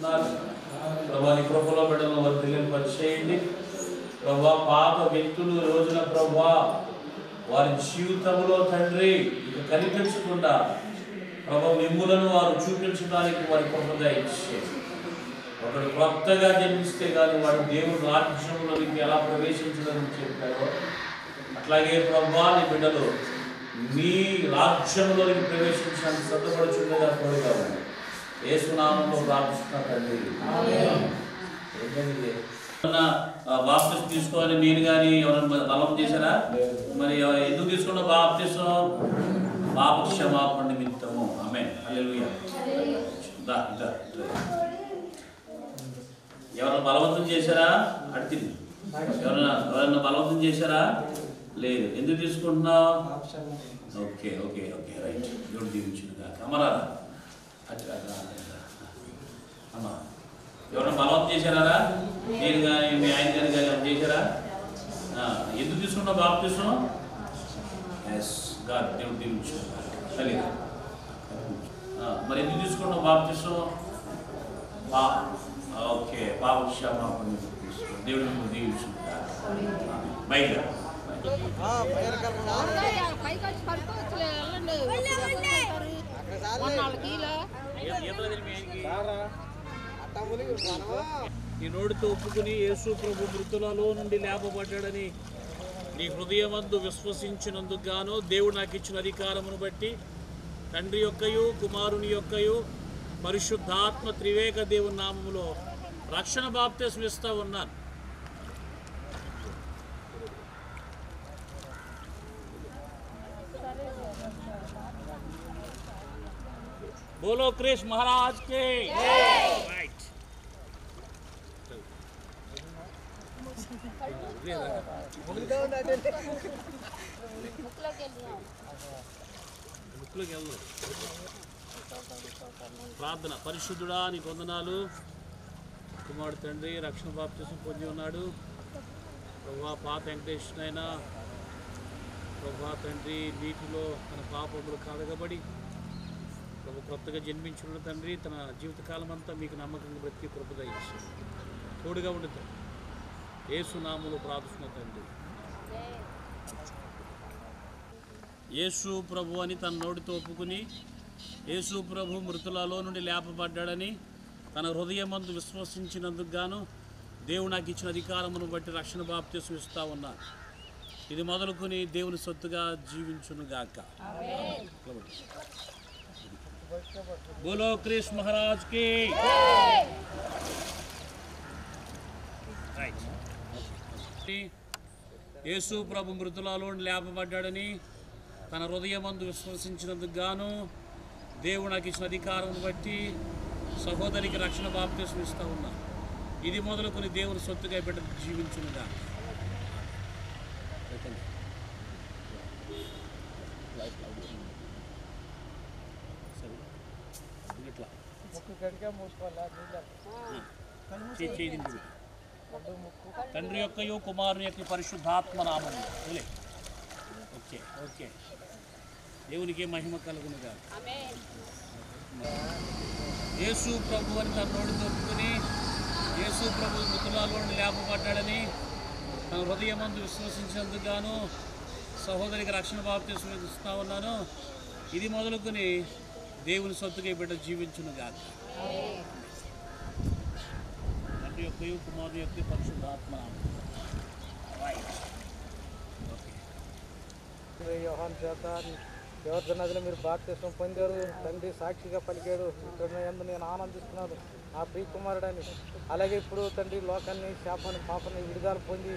వేడుకుంటున్నారు. ప్రభా నీ కృపలో బిడ్డలను వర్ధిల్లింప పరిచేయండి. ప్రభా పాత వ్యక్తులు రోజున ప్రభా వారి జీవితంలో తండ్రి ఇక కనిపించకుండా ప్రభా మిమ్ములను వారు చూపించడానికి వారి కృపగా ఇచ్చేది. ఒకడు కొత్తగా జన్మిస్తే కానీ వాడు దేవుడు రాజ్యంలోనికి ఎలా ప్రవేశించదని చెప్పారో అట్లాగే ప్రభా నీ బిడ్డలు మీ రాజ్యంలోనికి ప్రవేశించడానికి సిద్ధపడుచుండగా తోడుగా ఉంది. యేసునామములో ప్రార్థిస్తున్నా తండ్రి. బాప్తిసం తీసుకోవాలని మీరు కానీ ఎవరైనా బలం చేశారా? మరి ఎందుకు తీసుకున్న బాప్తిసం? పాప క్షమాపణ నిమిత్తము. ఆమేన్. హల్లెలూయా. ఎవరైనా బలవంతం చేశారా? అడిగింది. ఎవరైనా బలవంతం చేశారా? లేదు. ఎందుకు తీసుకుంటున్నావు? Okay okay okay right. దేవుడు దీవించునుగా. అమ్మరారా అమ్మా ఎవరైనా బలవంతం చేశారా? మీరు కానీ మీ ఆయన గారి కానీ చేశారా? ఎందుకు తీసుకున్నావు బాప్తిసం? ఎస్ గాడ్ దేవుడు దీవించునుగా. కలిగా మరి ఎందుకు తీసుకున్నావు బాప్తిసం? ఓకే పాప క్షమాపణ దేవుడు దీవించునుగా. బయట నీ నోటితో ఒప్పుకుని యేసు ప్రభు మృతులలో నుండి లేపబడ్డాడని నీ హృదయమందు విశ్వసించినందుకు గాను దేవుడు నాకు ఇచ్చిన అధికారమును బట్టి తండ్రి యొక్కయు కుమారుని యొక్కయు పరిశుద్ధాత్మ త్రివేక దేవుని నామములో రక్షణ బాప్తిసం ఇస్తా ఉన్నాను. बोलो कृष्ण महाराज के राइट. ప్రార్థన. పరిశుద్ధుడా నీకు వందనాలు. కుమారుడు తండ్రి రక్షణ బాప్తిసం పొంది ఉన్నాడు. ప్రభా పాత వెంకటేశ్వరైనా ప్రభా తండ్రి నీటిలో తన పాపములు కడగబడి ప్రభు కొత్తగా జన్మించిన తండ్రి తన జీవితకాలం అంతా మీకు నమ్మకంగా బ్రతికి కృపద ఇచ్చి తోడుగా ఉండదు. యేసు నామములో ప్రార్థిస్తున్న తండ్రి. యేసు ప్రభు అని తన నోటితో ఒప్పుకుని యేసు ప్రభు మృతులలో నుండి లేపబడ్డాడని తన హృదయమందు విశ్వసించినందుకు గాను దేవుడు నాకు ఇచ్చిన అధికారమును బట్టి రక్షణ బాప్తిసం ఇస్తా ఉన్నా. ఇది మొదలుకొని దేవుని సొత్తుగా జీవించునుగాక. बोलो कृष्ण महाराज की. యేసు ప్రభు మృతులలో లేపబడ్డాడని తన హృదయమందు విశ్వసించినందుకు గాను దేవుడు నాకు ఇచ్చిన అధికారం బట్టి సహోదరికి రక్షణ బాప్తిసం ఇస్తా ఉన్నా. ఇది మొదలుకొని దేవుని సొత్తుగా బిడ్డ జీవించునుగా. తండ్రి యొక్కయు కుమారుని యొక్క పరిశుద్ధాత్మ నామము. ఓకే ఓకే దేవునికి మహిమ కలుగునుగా. యేసు ప్రభు అని తన నోటితో ఒప్పుకుని యేసు ప్రభు మృతులలో నుండి లేపబడ్డాడని తన హృదయమందు విశ్వసించినందుకు గాను సహోదరికి రక్షణ బాప్తిసం ఇస్తా ఉన్నాను. ఇది మొదలుకొని దేవుని సొత్తుగా బిడ్డ జీవించునుగా. తండ్రి యొక్కయు కుమారుని యొక్క పరిశుద్ధాత్మ. యోహాను చేత యోర్దాను నదిలో మీరు బాప్తిసం పొందారు. తండ్రి సాక్షిగా పలికాడు. ఇక్కడ నేను ఆనందిస్తున్నాను నా ప్రియ కుమారుడని. అలాగే ఇప్పుడు తండ్రి లోకాన్ని శాపాన్ని పాపాన్ని విడుదల పొంది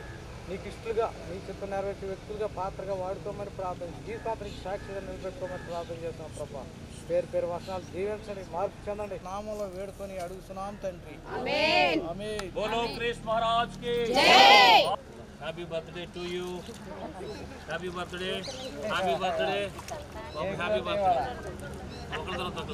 నీకు ఇష్టలుగా నీ చిత్తం నెరవేర్చే వ్యక్తులుగా పాత్రగా వాడుకోమని ప్రార్థన, జీవితానికి సాక్షిగా నిలబెట్టుకోమని ప్రార్థన చేస్తాం. ప్రభా పేరు పేరు వచనాలు దీవించండి, మార్పు చెందండి. నామంలో వేడుకొని అడుగుతున్నాం తండ్రి. ఆమేన్. బోలో కృష్ణ మహారాజ్ కి జై. Happy birthday to you. Happy birthday. Happy birthday. Happy birthday. ఒకళ్ళ తర్వాత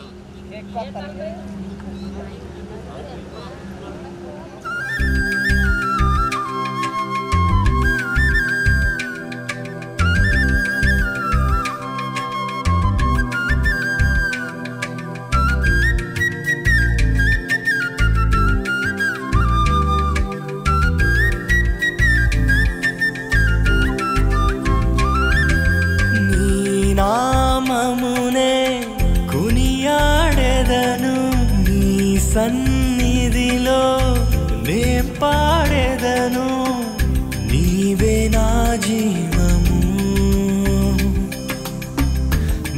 సన్నిధిలో నే పాడెదను, నీవే నా జీవము,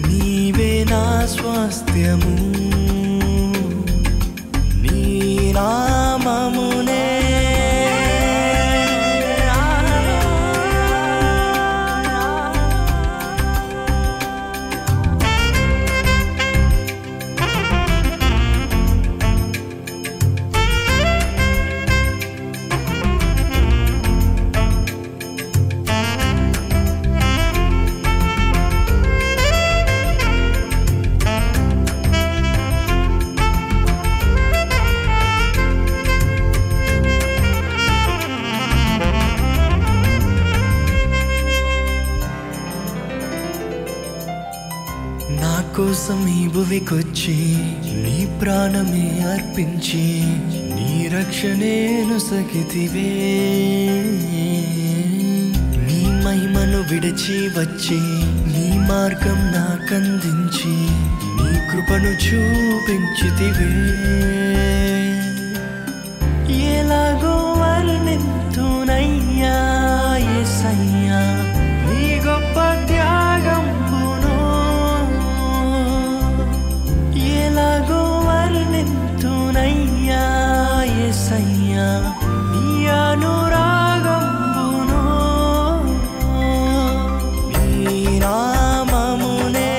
నీవే నా స్వాస్థ్యము, నీ నామమునే నా కోసం ఈ భువికొచ్చి నీ ప్రాణమే అర్పించి నీ రక్షణేను సగితివే, నీ మహిమను విడిచి వచ్చి నీ మార్గం నాకందించి నీ కృపను చూపించితివే. ఎలాగో వర్ణింతునయ్యా యేసయ్యా నీ గొప్ప త్యాగంబును, ఎలాగో వర్ణింతునయ్యా యేసయ్యా నీ అనురాగంబును, నీ నామమునే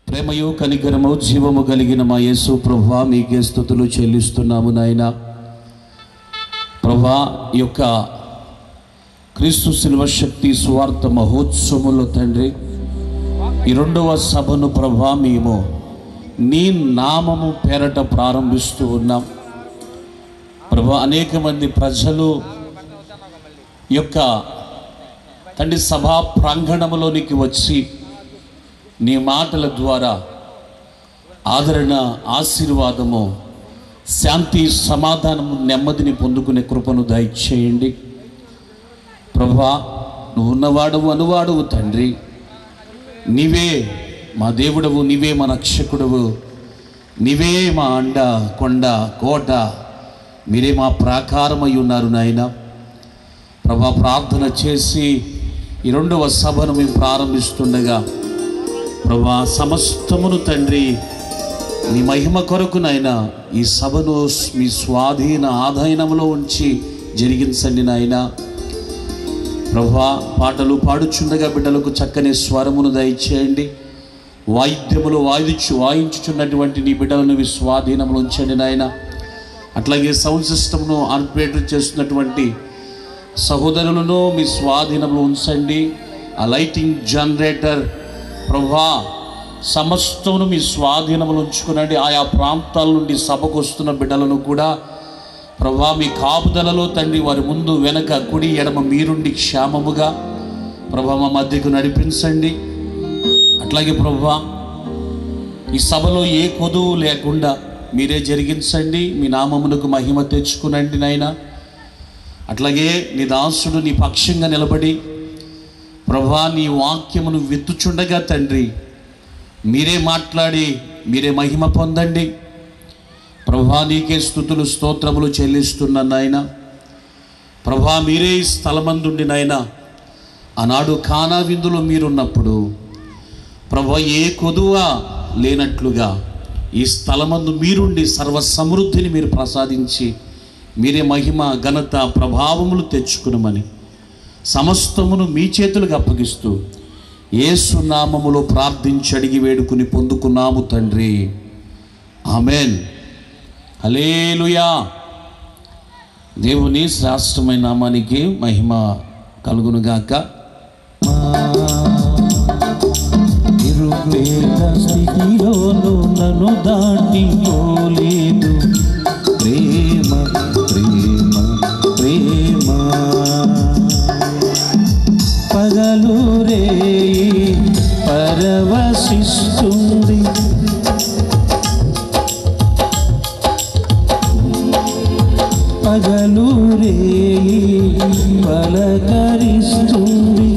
ప్రేమయు కనికరము జీవము కలిగిన మా యేసు ప్రభువా, మీకే స్తుతులు చెల్లిస్తున్నాము నాయనా. ప్రభువా, ఈ యొక్క క్రీస్తు శిలువ శక్తి సువార్త మహోత్సవంలో తండ్రి ఈ 2వ సభను ప్రభువా మేము నీ నామము పేరట ప్రారంభిస్తూ ఉన్నాం. ప్రభువా, అనేక మంది ప్రజలు ఈ యొక్క తండ్రి సభా ప్రాంగణంలోనికి వచ్చి నీ మాటల ద్వారా ఆదరణ, ఆశీర్వాదము, శాంతి, సమాధానము, నెమ్మదిని పొందుకునే కృపను దయచేయండి. ప్రభువా, నువ్వు ఉన్నవాడవు అనువాడవు తండ్రి, నీవే మా దేవుడవు, నీవే మా రక్షకుడవు, నీవే మా అండ, కొండ, కోట, మీరే మా ప్రాకారమై ఉన్నారు నాయన. ప్రభువా, ప్రార్థన చేసి ఈ 2వ సభను మేము ప్రారంభిస్తుండగా ప్రభువా, సమస్తమును తండ్రి నీ మహిమ కొరకు నాయన ఈ సభను మీ స్వాధీన ఆధీనంలో ఉంచి జరిగించండి నాయన. ప్రభువా, పాటలు పాడుచుండగా బిడ్డలకు చక్కని స్వరమును దయచేయండి. వాయిద్యములు వాయించుచున్నటువంటి నీ బిడ్డలను మీ స్వాధీనంలో ఉంచండి నాయన. అట్లాగే సౌండ్ సిస్టమ్ను ఆపరేట్ చేస్తున్నటువంటి సహోదరులను మీ స్వాధీనంలో ఉంచండి. ఆ లైటింగ్ జనరేటర్ ప్రభువా సమస్తమును మీ స్వాధీనంలో ఉంచుకునండి. ఆయా ప్రాంతాల నుండి సభకు వస్తున్న బిడ్డలను కూడా ప్రభువా మీ కాపుదలలో తండ్రి వారి ముందు వెనక కుడి ఎడమ మీరుండి క్షేమముగా ప్రభువా మా మధ్యకు నడిపించండి. అట్లాగే ప్రభువా ఈ సభలో ఏ కొదువు లేకుండా మీరే జరిగించండి. మీ నామమునకు మహిమ తెచ్చుకునండి నాయన. అట్లాగే నీ దాసుడు నీ పక్షంగా నిలబడి ప్రభువా నీ వాక్యమును విత్తుచుండగా తండ్రి మీరే మాట్లాడి మీరే మహిమ పొందండి. ప్రభువా, నీకే స్తుతులు స్తోత్రములు చెల్లిస్తున్నాను నాయన. ప్రభువా, మీరే ఈ స్థలమందుండి నాయన ఆనాడు కానా విందులో మీరున్నప్పుడు ప్రభువా ఏ కొదువ లేనట్లుగా ఈ స్థలమందు మీరుండి సర్వ సమృద్ధిని మీరు ప్రసాదించి మీరే మహిమ, ఘనత, ప్రభావములు తెచ్చుకునమని సమస్తమును మీ చేతులకు అప్పగిస్తూ యేసు నామములో ప్రార్థించి అడిగి వేడుకుని పొందుకున్నాము తండ్రి. ఆమెన్. హల్లెలూయా. దేవుని శ్రేష్టమైన నామానికి మహిమ కలుగునుగాక. నిరుపేద స్థితిలోనూ నన్ను దాటిపోలేదు ప్రేమ ప్రేమ ప్రేమ, పగలు రే పరవశిస్తుంది పగలు రే పలకరిస్తుంది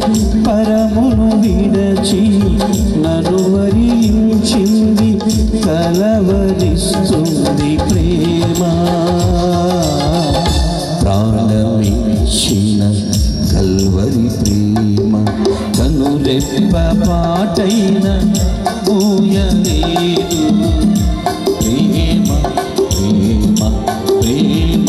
రెప్ప పాటైన మూయలేదు. ప్రేమ ప్రేమ ప్రేమ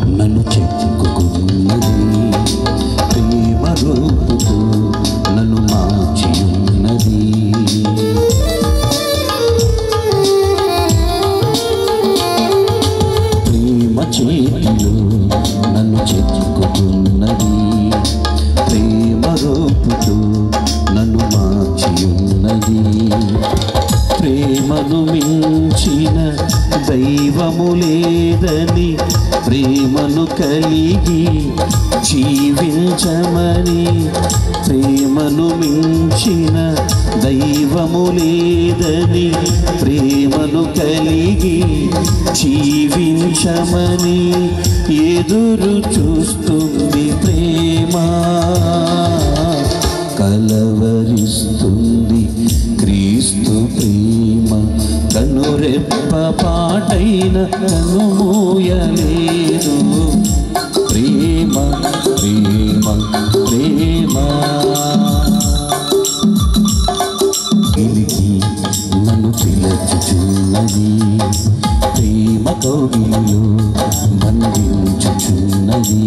నన్ను చెక్కుకున్నది ప్రేమ రూపుతో నన్ను మార్చి ఉన్నది. ప్రేమ చేతిలో నన్ను చెక్కుకున్నది ప్రేమ రూపుతో నన్ను మార్చి ఉన్నది. ప్రేమను మించిన దైవము లేదని ప్రేమను కలిగి జీవించమని. ప్రేమను మించిన దైవము లేదని ప్రేమను కలిగి జీవించమని ఎదురు చూస్తుంది ప్రేమ. కలవరిస్తుంది క్రీస్తు ప్రేమ. కనురెప్ప పాటైన కనుమూయలేదు. ప్రేమ ప్రేమ ప్రేమ పిలికి నన్ను పిలుచుచున్నది. ప్రేమ కౌగిలిలో బంధించుచున్నది.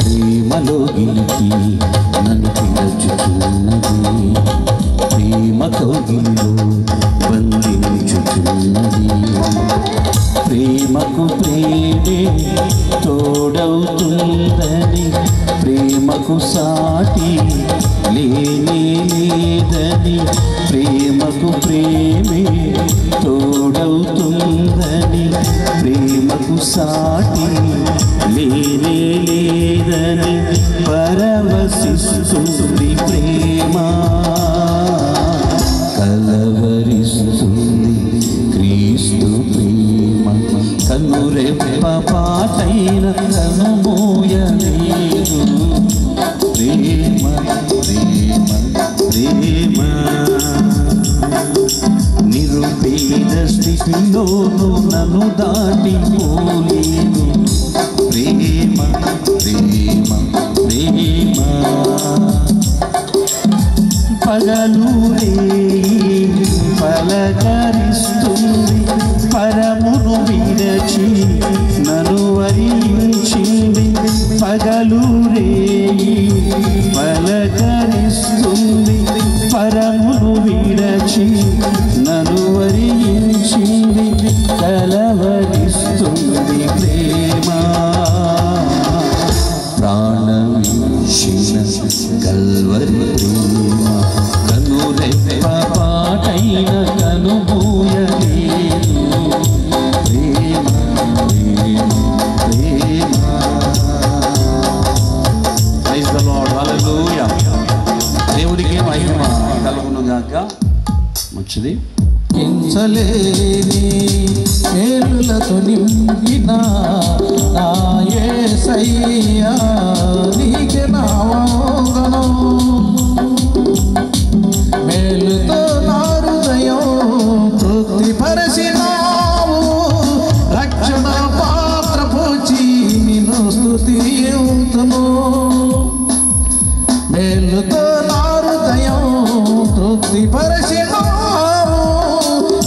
ప్రేమలో గిలికి నన్ను పిలుచుచున్నది. ప్రేమ కౌగిలిలో బంధించుచున్నది. ప్రేమకు ప్రేమే తోడవుతుందని ప్రేమకు సాటి లేనే లేదని. ప్రేమకు ప్రేమే తోడవుతుందని ప్రేమకు సాటి లేనే లేదని పరవశిస్తుంది ప్రేమ. కలవరిస్తుంది క్రీస్తు ప్రేమ. కనురెప్ప పాటైన కనుమూయలేదు. ప్రేమ ప్రేమ ప్రేమ నిరుపేద స్థితిలోను నన్ను దాటిపోలేదు. ప్రేమ ప్రేమ ప్రేమ పగలు పలకరిస్తుంది. పరమును విడచి నన్ను వరించింది. పగలు పలకరిస్తుంది. పరమును విడచి నన్ను వరించింది. కలవరిస్తుంది ప్రేమ. ప్రాణమిచ్చిన కల్వరి ప్రేమ. కనురెప్ప పాటైన కనుమూయలేదు. ప్రేమ ప్రేమ ప్రేమ. Praise the lord. హల్లెలూయా. దేవుడికి మహిమ కలుగును గాక. మంచిది. కించలేని మేలులతో నింపిన నా యేసయ్యా నీకే నా వందనం. మేలుతో నా హృదయం తృప్తిపరచినావు. రక్షణ పాత్ర పోచి నిన్ను స్తుతింతును. మేలుతో నా హృదయం తృప్తిపరచినావు.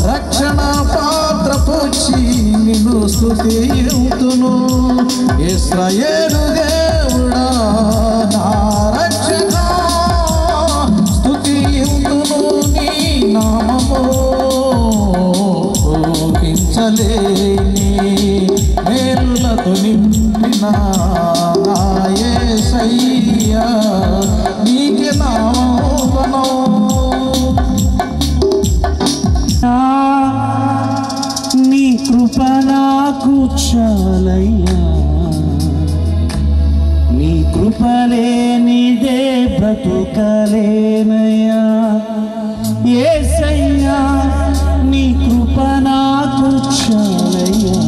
రక్షణ పాత్ర పోచి నిన్ను స్తుతింతును. ఇశ్రాయేలు దేవుడా నా రక్షక స్తుతింతును నీ నామము. ఊహించలేని మేలులతో నింపిన నా యేసయ్యా నీకే నా వందనం. నీ కృప నాకు చాలయ్యా. నీ కృప లేనిదే బ్రతుకలేనయ్యా. యేసయ్యా నీ కృప నాకు చాలయ్యా.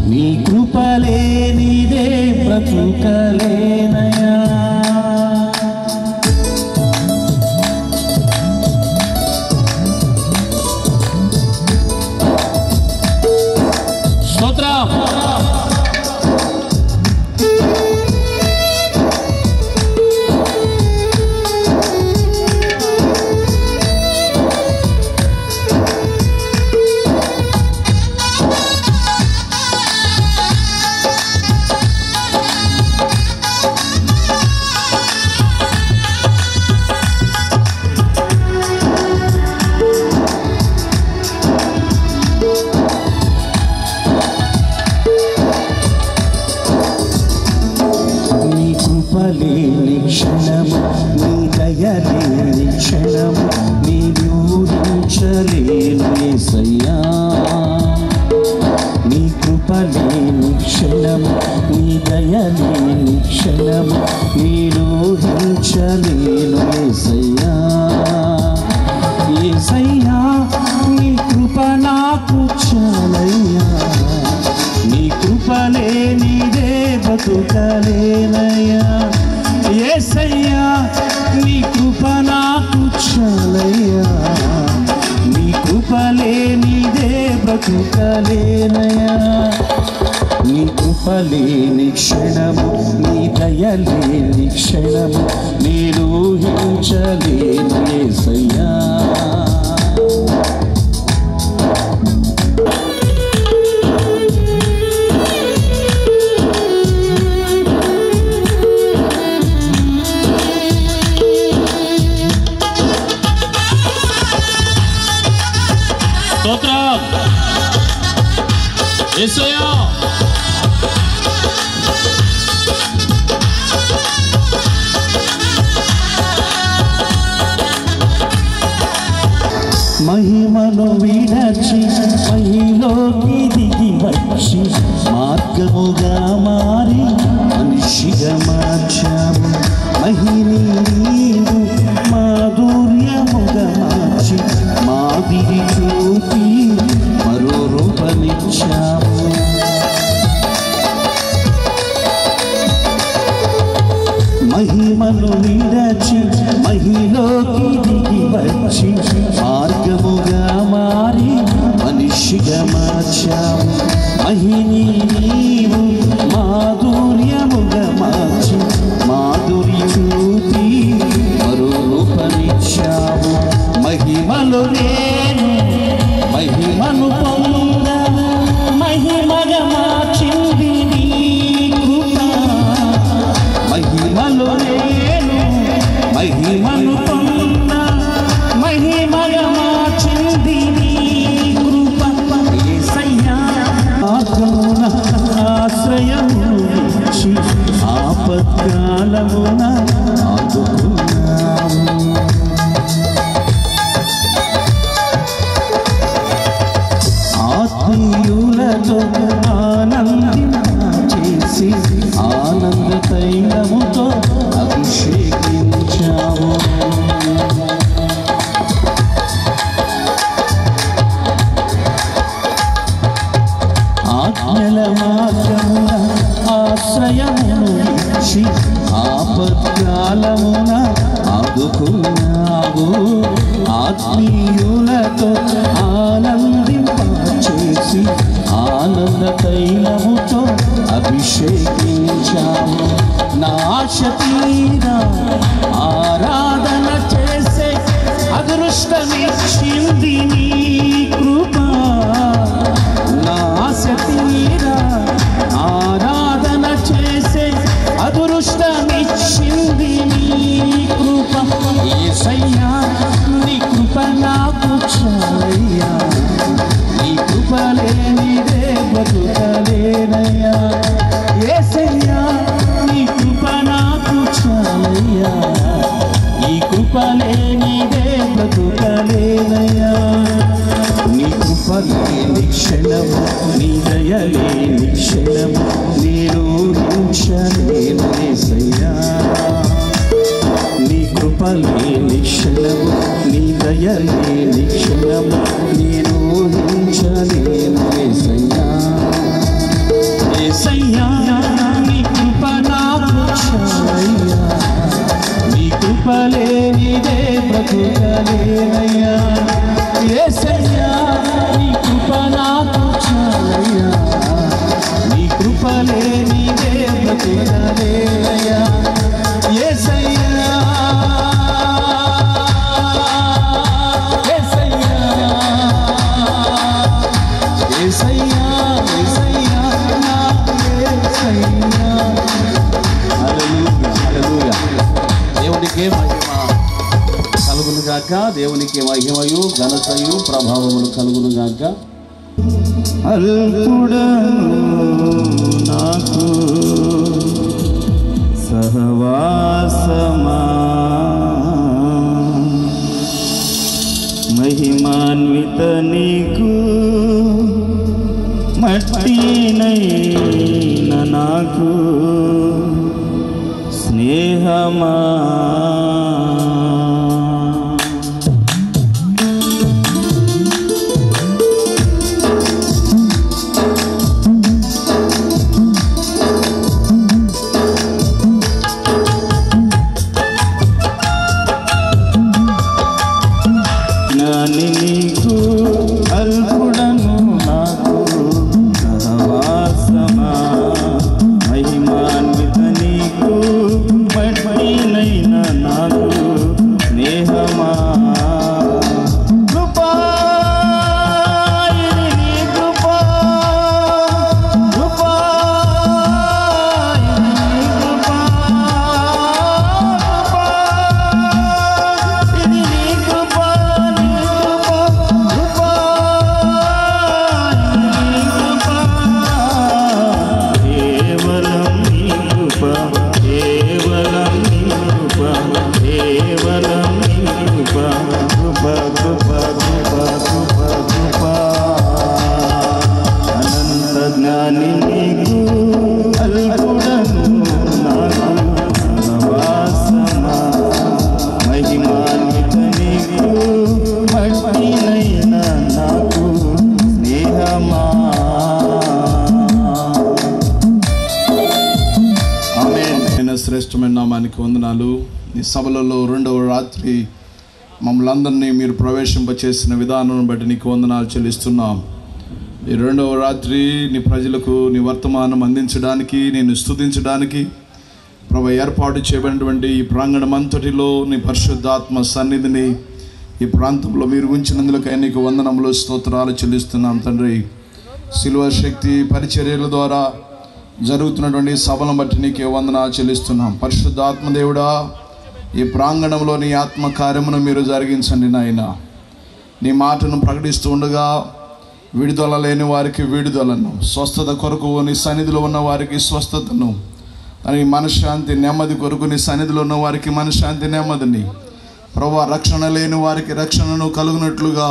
నీ కృప లేనిదే బ్రతుకలేనయా. స్తోత్రం. లేని క్షణము నీ దయలేని క్షణము నీ ఊహించలేను యేసయ్యా. నీ కృప లేని క్షణము నీ దయలేని క్షణము నీ ఊహించలేను యేసయ్యా. యేసయ్యా నీ కృప నాకు చాలయ్యా. నీ కృప లేనిదే బతుకలేనయ్యా. యేసయ్యా నీ కృప నాకు చాలయ్యా. నీ కృప లేనిదే బ్రతుకలేనయ్యా. నీ కృప లేని క్షణము నీ దయ లేని క్షణము నేను ఊహించలేను యేసయ్యా. స్తోత్రం. యేసయ్యా మహిమను విడచి మహిలోకి దిగి వచ్చి మార్గముగా మారి మనిషిగా మార్చాము. మహిని నీవు మాధుర్యముగా మార్చి మాదిరి చూపి మరో రూపమిచ్చాము. మహిమను విడచి మహిలోకి దిగి వచ్చి మార్గముగా మారి మనిషిగా మార్చాము. మహిని నీవు మాధుర్యముగా మార్చి మాధురి చూపి మరో రూపమిచ్చాము. మహిమలు నేను మహిమను పొంద మహిమగా మార్చింది నీ కృప. మహిమలు నేను మహిమను పొంద మహిమగా మార్చింది నీ కృప. యేసయ్యా మార్గమున ఆశ్రయమును ఇచ్చి ఆపత్కాలమున ఆదుకున్నాము. ఆత్మీయులతో ఆనందించేసి ఆనంద తైలముతో అభిషేకించావు. ఆజ్ఞల మార్గమున ఆశ్రయమును ఇచ్చి ఆపత్కాలమున ఆదుకున్నావు. ఆత్మీయులతో ఆనందింపచేసి ఆనంద తైలముతో అభిషేకించాము. నా ఆశ తీరా ఆరాధన చేసే అదృష్టమిచ్చింది నీ కృప. నా ఆశ తీరా ఆరాధన చేసే అదృష్టమిచ్చింది నీ కృప. యేసయ్యా నీ కృప నాకు చాలయ్యా. నీ కృప లేనిదే బ్రతుకలేనయ్యా. యేసయ్యా నీ కృప నాకు చాలయ్యా. నీ కృప లేనిదే బ్రతుకలేనయ్యా. నీ కృప లేని క్షణము నీ దయ లేని క్షణము నేను ఊహించలేను యేసయ్యా. నీ కృప లేని క్షణము నీ దయ లేని క్షణము నేను ఊహించలేను యేసయ్యా. యేసయ్యా నీ కృప బ్రతుకలేనయ్యా యేసయ్యా నీ కృప నాకు చాలయ్యా నీ కృప లేనిదే బ్రతుకలేనయ్యా యేసయ్యా యేసయ్యా యేసయ్యా యేసయ్యా నా యేసయ్యా హల్లెలూయా హల్లెలూయా దేవునికే మహిమ కలుగును గాక దేవునికి మహిమయు ఘనతయు ప్రభావములు కలుగును గాక అల్పుడను నాకు సహవాసమా మహిమాన్విత నీకు మట్టినైన నాకు స్నేహమా నీకు అల్పుడను నాకు సహవాసమా మహిమాన్విత నీకు మట్టినైన నాకు స్నేహమా కృపా ఇది నీ కృపా కృపా ఇది నీ కృపా ఇది నీ కృపా అనంత జ్ఞాని నీకు అల్పుడను నాకు సహవాసమా మహిమాన్విత నీకు మట్టినైన నాకు స్నేహమా ఆమేన్. శ్రేష్టమైన నామానికి వందనాలు. ఈ సభలలో రెండవ రాత్రి మమ్మల్ని అందరినీ మీరు ప్రవేశింపచేసిన విధానం బట్టి నీకు వందనాలు చెల్లిస్తున్నాం. ఈ రెండవ రాత్రి నీ ప్రజలకు నీ వర్తమానం అందించడానికి నేను స్తుతించడానికి ప్రభు ఏర్పాటు చేయబడినటువంటి ఈ ప్రాంగణం అంతటిలో నీ పరిశుద్ధాత్మ సన్నిధిని ఈ ప్రాంతంలో మీరు ఉంచినందుకై నీకు వందనములు స్తోత్రాలు చెల్లిస్తున్నాం తండ్రి. శిలువ శక్తి పరిచర్యల ద్వారా జరుగుతున్నటువంటి సభలను బట్టి నీకే వందనాలు చెల్లిస్తున్నాం. పరిశుద్ధాత్మ దేవుడా, ఈ ప్రాంగణంలో నీ ఆత్మ కార్యమును మీరు జరిగించండి నాయన. నీ మాటను ప్రకటిస్తూ ఉండగా విడుదల లేని వారికి విడుదలను, స్వస్థత కొరకు నీ సన్నిధిలో ఉన్న వారికి స్వస్థతను, అని మనశ్శాంతి నెమ్మది కొరకు నీ సన్నిధిలో ఉన్న వారికి మనశ్శాంతి నెమ్మదిని, ప్రభువా రక్షణ లేని వారికి రక్షణను కలుగునట్లుగా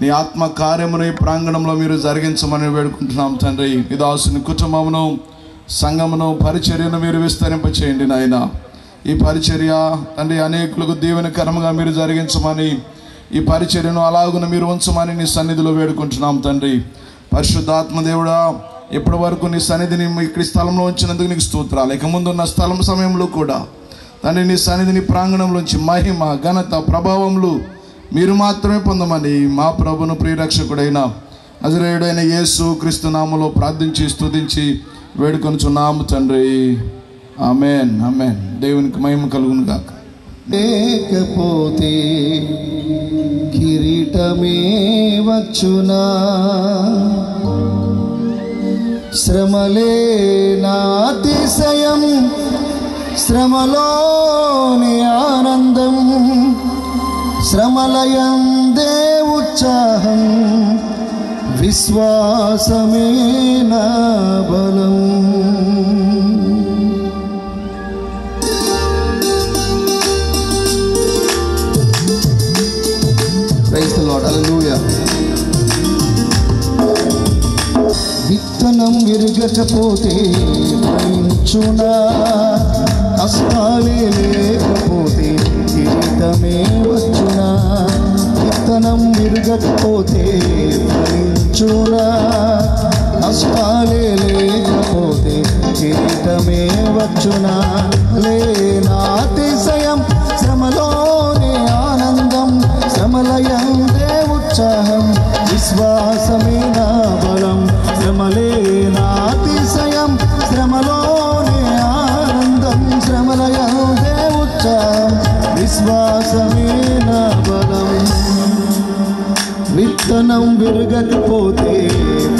నీ ఆత్మ కార్యమును ఈ ప్రాంగణంలో మీరు జరిగించమని వేడుకుంటున్నాం తండ్రి. ఈ దాసుని కుటుంబమును, సంఘమును, పరిచర్యను మీరు విస్తరింపచేయండి నాయన. ఈ పరిచర్య తండ్రి అనేకులకు దీవెనకరముగా మీరు జరిగించమని, ఈ పరిచర్యను అలాగున మీరు ఉంచమని నీ సన్నిధిలో వేడుకుంటున్నాం తండ్రి. పరిశుద్ధాత్మ దేవుడా, ఇప్పటి వరకు నీ సన్నిధిని ఇక్కడ స్థలంలో ఉంచినందుకు నీకు స్తోత్రాలు. ఇక ముందున్న స్థలం సమయంలో కూడా తండ్రి నీ సన్నిధిని ప్రాంగణంలోంచి మహిమ, ఘనత, ప్రభావములు మీరు మాత్రమే పొందమని మా ప్రభును ప్రియరక్షకుడైన నజరేయుడైన యేసు క్రీస్తు నామములో ప్రార్థించి స్తుతించి వేడుకొనుచున్నాము తండ్రి. ఆమేన్ ఆమేన్. దేవునికి మహిమ కలుగును గాక. లేకపోతే కిరీటమే వచ్చునా, శ్రమలే నా అతిశయం, శ్రమలోని ఆనందం, శ్రమలయందే ఉత్సాహం, విశ్వాసమే నా బలం. Praise the Lord. Hallelujah. విత్తనం విరగకపోతే ఫలించునా, కష్టాలే లేకపోతే కిరీటమే వచ్చునా. విత్తనం విరగకపోతే ఫలించునా, కష్టాలే లేకపోతే కిరీటమే వచ్చునా. లేనాతిశయం, శ్రమలోనే ఆనందం, విశ్వాసమే నా బలం. విత్తనం విరగకపోతే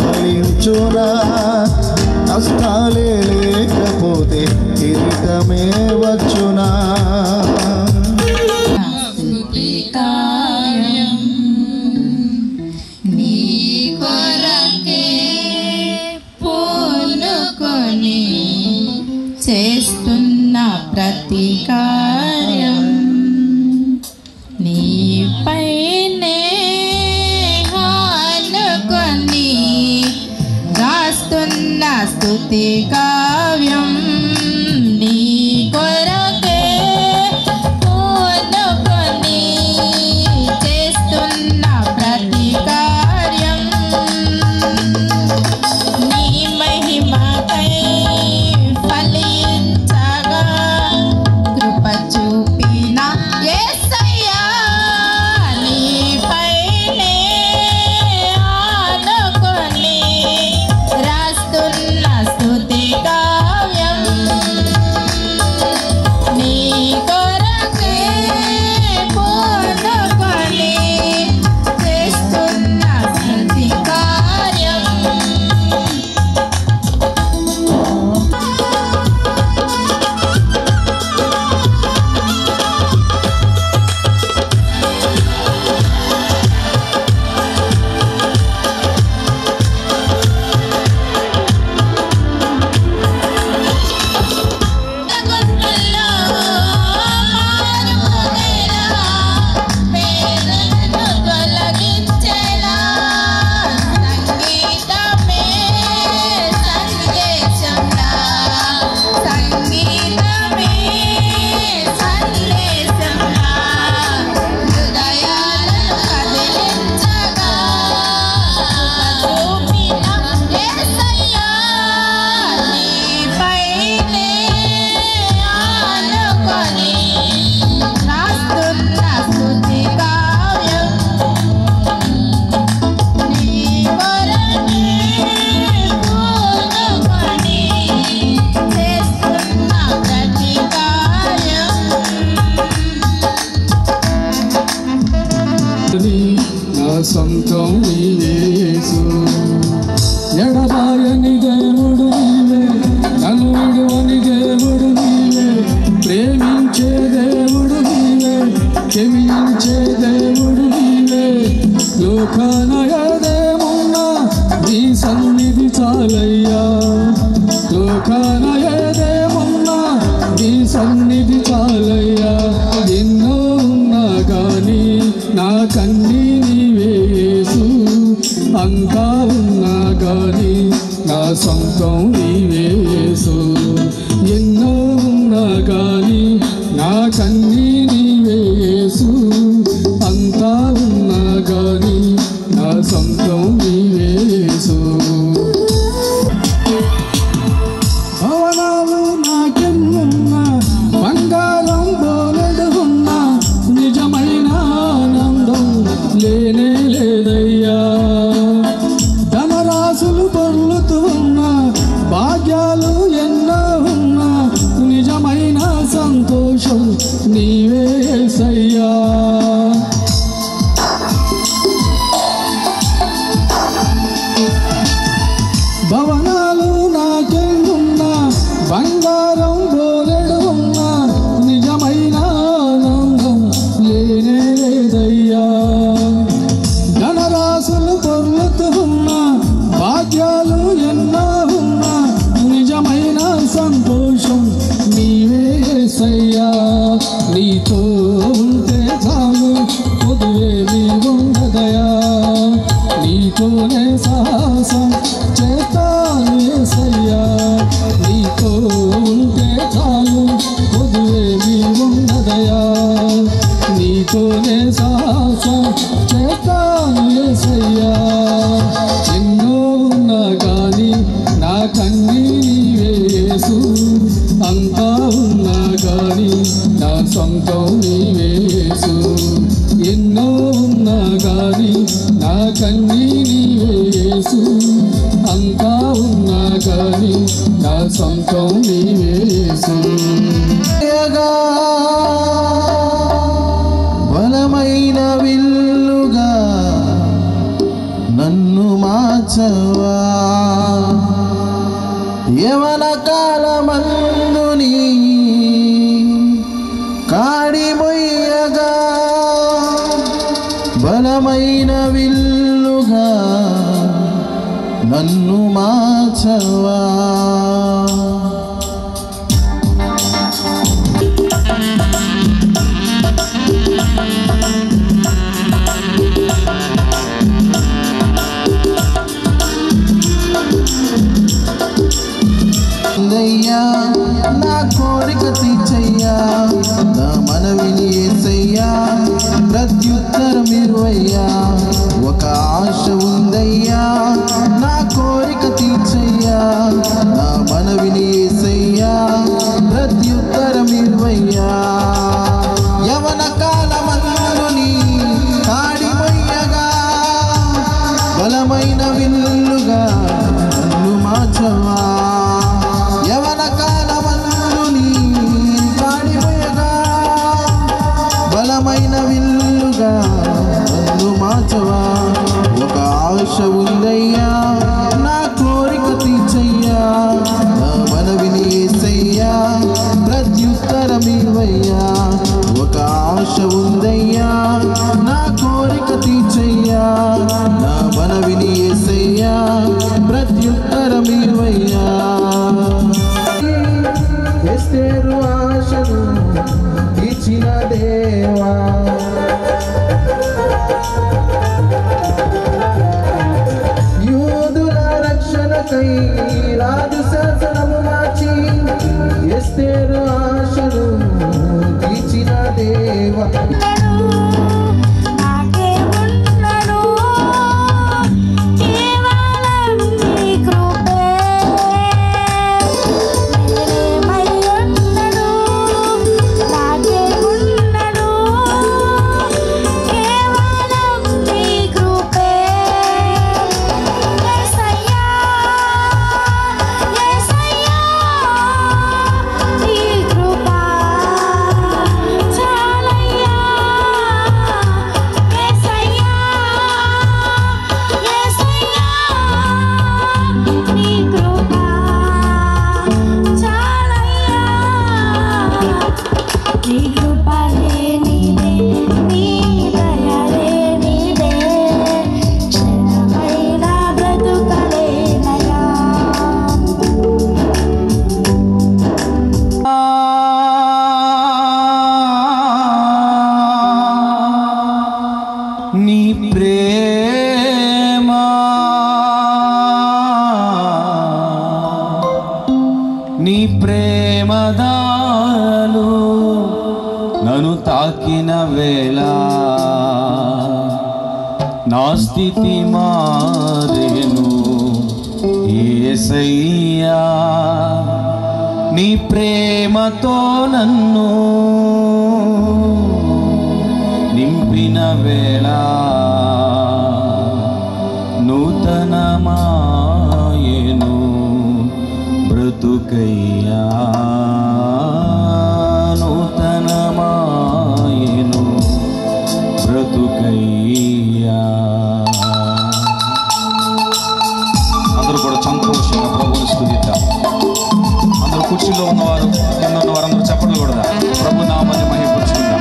ఫలించునా, కష్టాలే లేకపోతే కిరీటమే వచ్చునా. నీ కొరకే పూనుకొని చేస్తున్న ప్రతి కార్యం నీపైనే ఆనుకొని రాస్తున్న స్తుతి కావ్యం. నీ కొరకే పూనుకొని చేస్తున్న ప్రతి కార్యం నీ మహిమకై ఫలించగా కృప చూపిన యేసయ్యా. నీపైనే ఆనుకొని రాస్తున్న స్తుతి కావ్యం నీ కొరకే పూనుకొని చేస్తున్న స్తుతి కార్యం. గుండెల్లో మారుమోగేలా వేదనను తొలగించేలా సంగీతమే సందేశంలా, సంగీతమే సందేశంలా హృదయాలను కదిలించగా చూపిన యేసయ్యా. నీపైనే ఆనుకొని రాస్తున్న స్తుతి కావ్యం నీ కొరకే పూనుకొని చేస్తున్న ప్రతి కార్యం. నా సొంతం నీవే యేసు. ఎడబాయని దేవుడు నీవే, నన్ను విడువని దేవుడు నీవే, ప్రేమించే దేవుడు నీవే, క్షమించే దేవుడు నీవే. లోకాన ఏదేమున్నా నీ సన్నిధి చాలయ్యా. లోకాన ఏదేమున్నా నీ సన్నిధి చాలయ్యా. ఎన్నో ఉన్నా గాని నా కన్నీ నీవే యేసు. అంతా ఉన్నా గాని నా సొంతం నీవే యేసు. ఎన్నో ఉన్నా గాని నా కన్నీ నీవే యేసు. అంతా ఉన్నా గాని నా సొంతం నీవే యేసు. భవనాలు నాకెన్నున్నా, బంగారం బోలెడు ఉన్నా, నిజమైన ఆనందం లేనే లేదయ్యా. ధనరాశులు పొర్లుతూ ఉన్నా, భాగ్యాలు ఎన్నో ఉన్నా, నిజమైన సంతోషం నీవే యేసయ్యా. భవనాలు నాకెన్నున్నా, బంగారం బోలెడు ఉన్నా, నిజమైన ఆనందం లేనే లేదయ్యా. ధనరాశులు పొర్లుతూ ఉన్నా, భాగ్యాలు ఎన్నో ఉన్నా, నిజమైన సంతోషం నీవే యేసయ్యా. నీతో ఉంటే చాలు, పొదువేమి ఉండదయా. నీతోనే సాహసం చేస్తాను యేసయ్యా. నీతో ఉంటే చాలు, పొదువేమి ఉండదయా. నీతోనే సాహసం చేస్తాను యేసయ్యా. ఎన్నో ఉన్నా గాని నా కన్నీ నీవే యేసు. అంతా ఉన్నా గాని నా సొంతం నీవే యేసు. ఎన్నో ఉన్నా గాని నా కన్నీ నీవే యేసు. అంతా ఉన్నా గాని నా సొంతం నీవే యేసు. కాలమందుని కాడిమొయ్యగా బలమైన విల్లుగా నన్ను మార్చవా నా కోరిక తీర్చయ్యా నా మనవిని యేసయ్యా ప్రత్యుత్తరం ఇరువయ్యా ఒక ఆశ ఉందయ్యా నా కోరిక తీర్చయ్యా నా మనవిని యేసయ్యా ప్రత్యుత్తరం ఇరువయ్యా యవన కాలమందుని కాడిమొయ్యగా బలమైన విల్లుగా నన్ను మార్చవా యవన కాలమందుని కాడిమొయ్యగా బలమైన విల్లుగా నన్ను మార్చవా ఒక ఆశ ఉందయ్యా నా కోరిక తీర్చయ్యా నా మనవిని యేసయ్యా ప్రత్యుత్తరం ఇవ్వయ్యా ఒక ఆశ ఉందయ్యా నా కోరిక తీర్చయ్యా నా మనవిని యేసయ్యా ప్రత్యుత్తరం ఇవ్వయ్యా ఎస్తేరు ఆశను ఇచ్చిన దేవా యూదుల రక్షణకై రాజు శాసనము మార్చి ఎస్తేరు ఆశను ఇచ్చిన దేవా నీ ప్రేమదాలు నన్ను తాకిన వేళ నా స్థితి మారేను యేసయ్యా నీ ప్రేమతో నన్ను నింపిన వేళ నూతనమాయెను బ్రతుకయ్యా నూతనమాయెను బ్రతుకయ్యా. అందరూ కూడా సంతోషంగా ప్రభువుని స్తుతిద్దాం. అందరూ కుర్చీలో ఉన్నవారు కింద ఉన్నవారు అందరూ చప్పట్లు కొడదాం. ప్రభు నామాన్ని మహిమపరుచుకుందాం.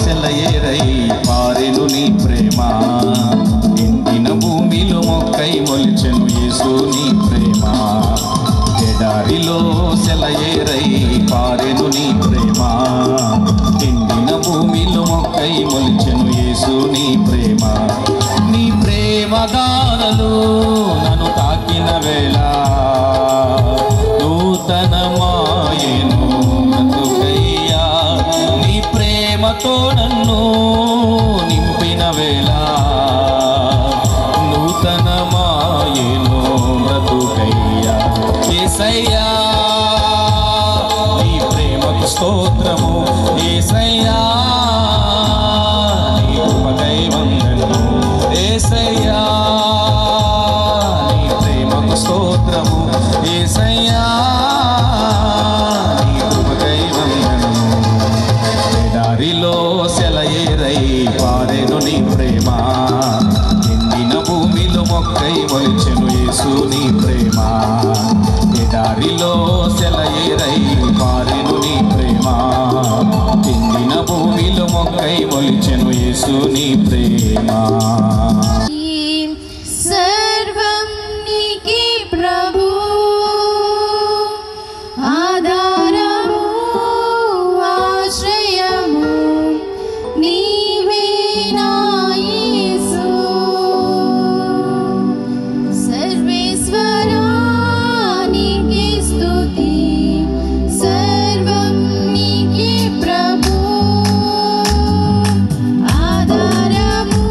సెలయేరై పారెను నీ ప్రేమ ఎండిన భూమిలో మొక్కై మొలిచెను యేసు నీ ప్రేమ. ఎడారిలో సెలయేరై పారెను నీ ప్రేమ ఎండిన భూమిలో మొక్కై మొలిచెను యేసు నీ ప్రేమ. నీ ప్రేమ దారులు నన్ను తాకిన వేళ నూతనమాయెను బ్రతుకయ్యా నీ ప్రేమతో నన్ను నింపిన వేళ నూతనమాయెను బ్రతుకయ్యా. యేసయ్యా నీ ప్రేమకు స్తోత్రము యేసయ్యా నీ కృపకై వందనము యేసయ్యా నీ ప్రేమకు స్తోత్రము యేసయ్యా నీ కృపకై వందనము. ఎడారిలో సెలయేరై పారెను నీ ప్రేమ ఎండిన భూమిలో మొక్కై మొలిచెను యేసు నీ ప్రేమ. దారిలో సెలయేరై పారెను నీ ప్రేమ ఎండిన భూమిలో మొగ్గై మొలిచెను యేసు నీ ప్రేమ సర్వం నీకే ప్రభు ఆధారము ఆశ్రయము నీవే నా యేసు సర్వేశ్వరా నీకే స్తుతి సర్వం నీకే ప్రభు ఆధారము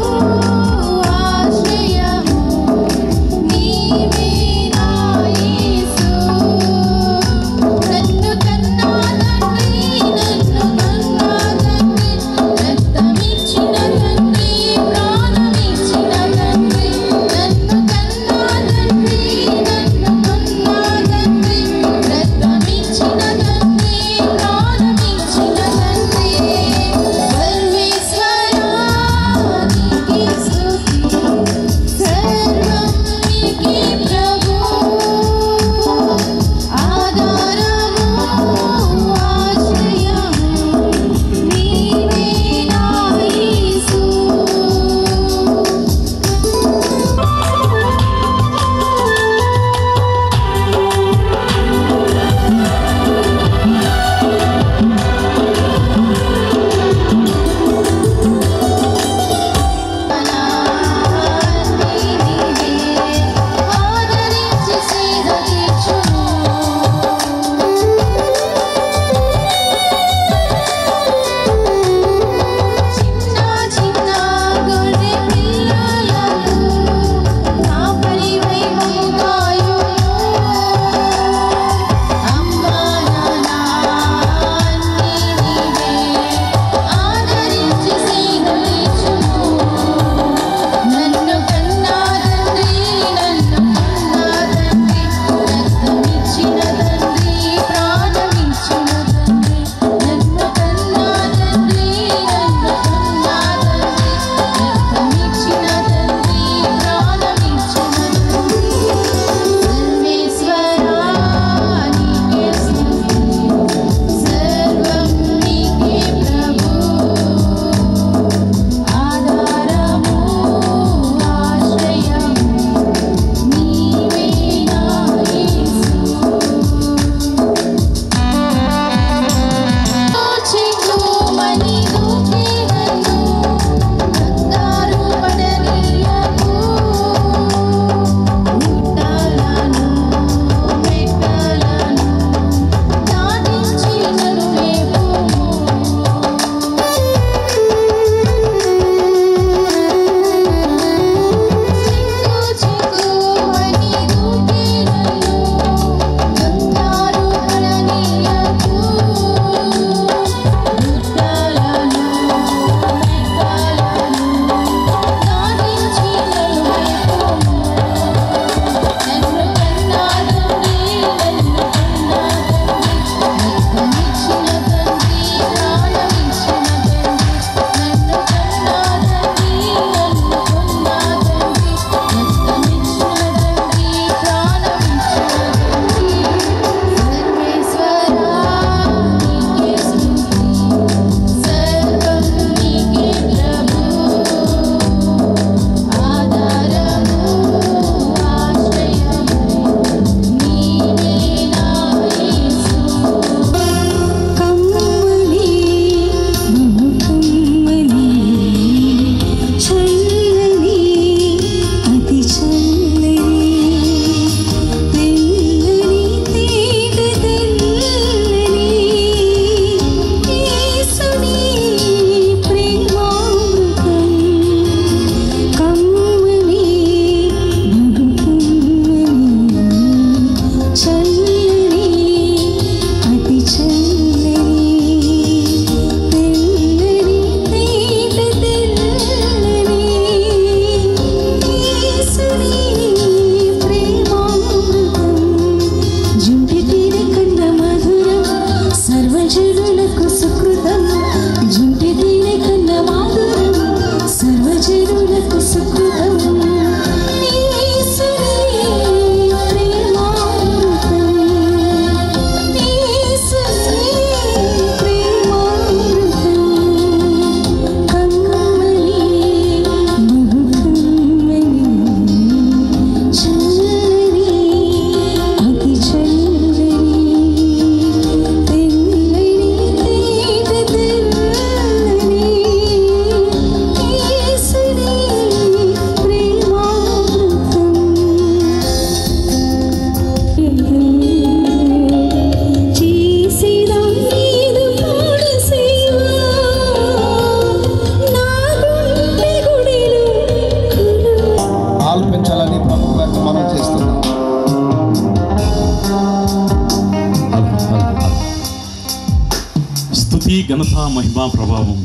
ఘనత మహిమా ప్రభావం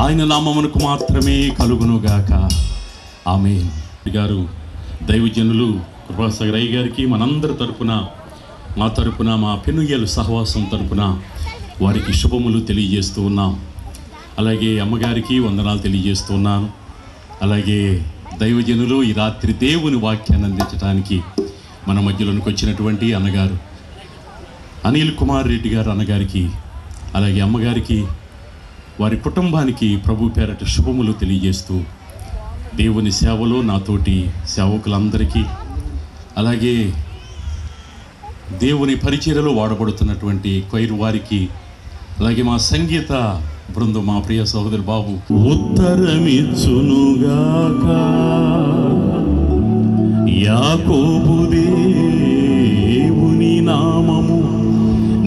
ఆయన నామమునకు మాత్రమే కలుగునుగాక. ఆమేన్. గారు దైవజనులు కృపాసాగర్ అయ్య గారికి మనందరి తరపున, మా తరపున, మా పెనుయ్యలు సహవాసం తరపున వారికి శుభములు తెలియజేస్తూ ఉన్నాం. అలాగే అమ్మగారికి వందనాలు తెలియజేస్తూ ఉన్నాను. అలాగే దైవజనులు ఈ రాత్రి దేవుని వాక్యాన్ని అందించడానికి మన మధ్యలోనికి వచ్చినటువంటి అన్నగారు అనిల్ కుమార్ రెడ్డి గారు అన్నగారికి, అలాగే అమ్మగారికి, వారి కుటుంబానికి ప్రభు పేరట శుభములు తెలియజేస్తూ దేవుని సేవలో నాతోటి సేవకులందరికీ, అలాగే దేవుని పరిచర్యలో వాడబడుతున్నటువంటి క్వైర్ వారికి, అలాగే మా సంగీత బృందం, మా ప్రియ సహోదరు బాబు ఉత్తరమిచ్చునుగాక యాకోబు దేవుని నామము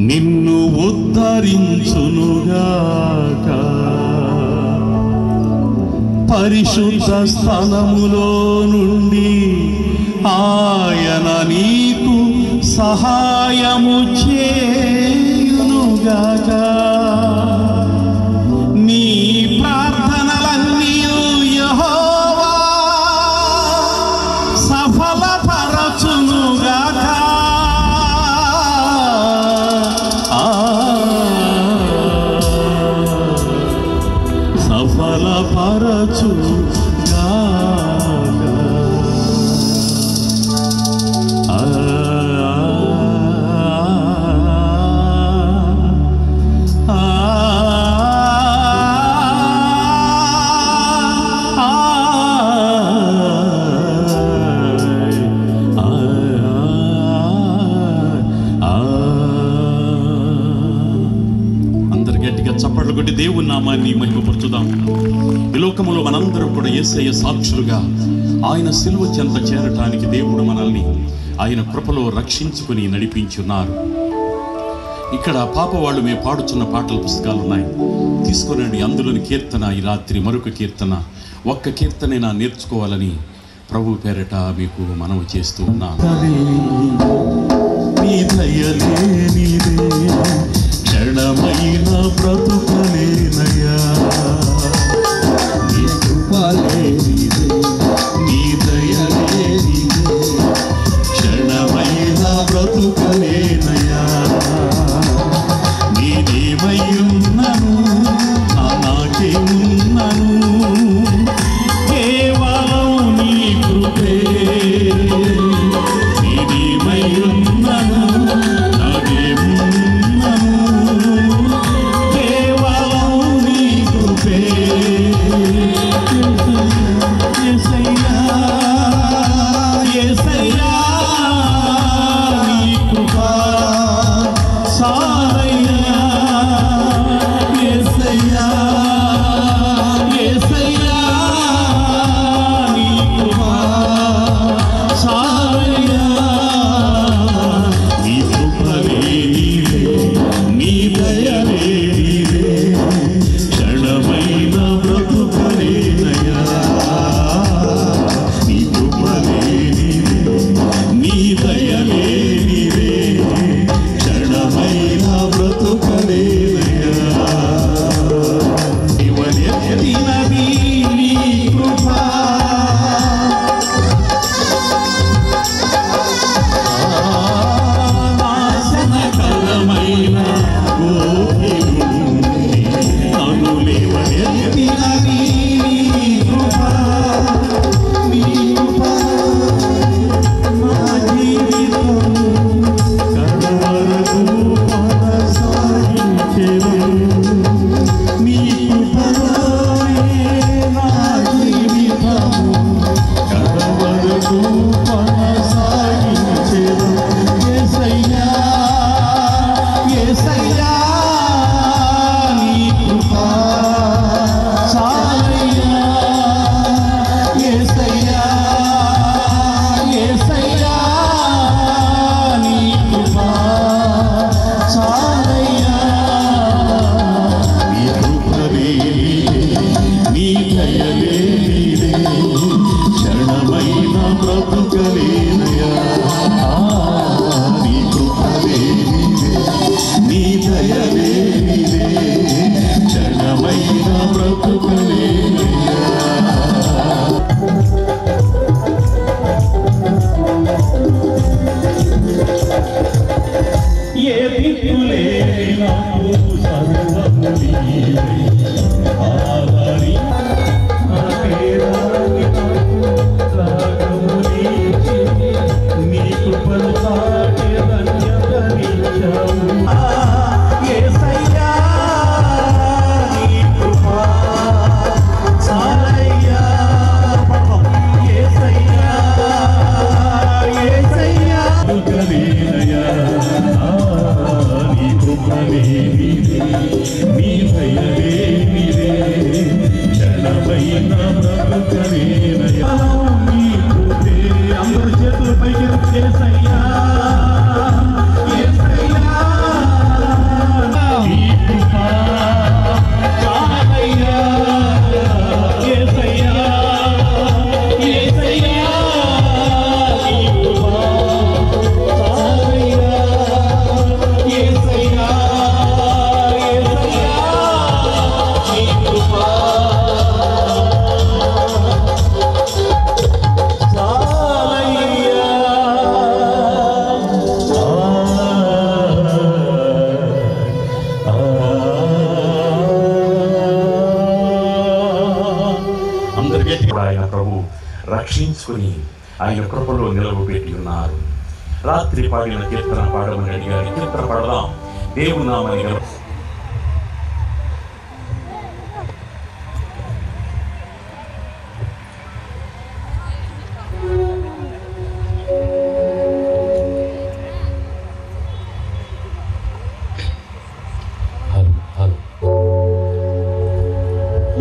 నిన్ను ఉద్ధరించునుగాక. పరిశుద్ధ స్థలములో నుండి ఆయన నీకు సహాయము చేయునుగాక. నీ ప్రార్థనలన్నీ యెహోవా సఫలపరచునుగాక. సఫలపరచుగాక. చప్పట్లు కొట్టి దేవుని నామాన్ని మహిమపరచుదాం. ఈ లోకములో మనందరం కూడా యేసయ్య సాక్షులుగా ఆయన సిలువ చెంత చేరటానికి దేవుడు మనల్ని ఆయన కృపలో రక్షించుకుని నడిపించున్నారు. ఇక్కడ పాప వాళ్ళు మేము పాడుచున్న పాటల పుస్తకాలు ఉన్నాయి, తీసుకురండి. అందులోని కీర్తన ఈ రాత్రి మరొక కీర్తన, ఒక్క కీర్తనైనా నేర్చుకోవాలని ప్రభు పేరట మీకు మనవి చేస్తూ ఉన్నాను. క్షణమైన బ్రతుకలేనయ్యా, నీ కృపలేనిదే, నీ దయలేనిదే, క్షణమైన బ్రతుకలేనయ్యా. నేనేమయ్యున్నను నాకేమున్నను, కేవలం నీ కృపే. నేనేమయ్యున్నను యేసయ్యా నీ కృప ఏ దిక్కులేని నాకు సర్వము నీవే ఆధారి నాకేదారి రాగము నీవే నీ కృపను తాకే ధన్యతనిచ్చావు యేసయ్యా నీ కృప చాలయ్యా యేసయ్యా యేసయ్యా కృపనేనయ్యా నీ కృపనే నీదే నీ దయనే నీదే క్షణమైన బ్రతుకనేనయ్యా నీ కృపే అందరూ చేతులు పైకి యేసయ్యా యేసయ్యా నీ కృప చాలయ్యా యేసయ్యా యేసయ్యా నీ కృప చాలయ్యా యేసయ్యా యేసయ్యా నీ కృప చాలయ్యా అందరికీ కూడా ఆయన ప్రభు రక్షించుకుని ఆయన కృపలో నిలవబెట్టి ఉన్నారు. రాత్రి పాడిన కీర్తన పాడమని అడిగారు. కీర్తన పాడదాం. దేవుని నామాన్ని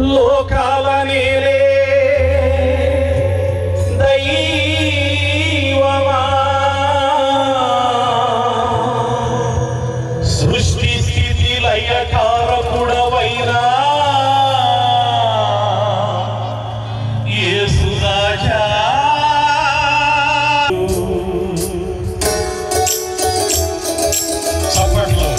లోకాల నేలే దైవమా సృష్టి స్థితి లయకారకుడవైనా యేసురాజా చప్పట్లో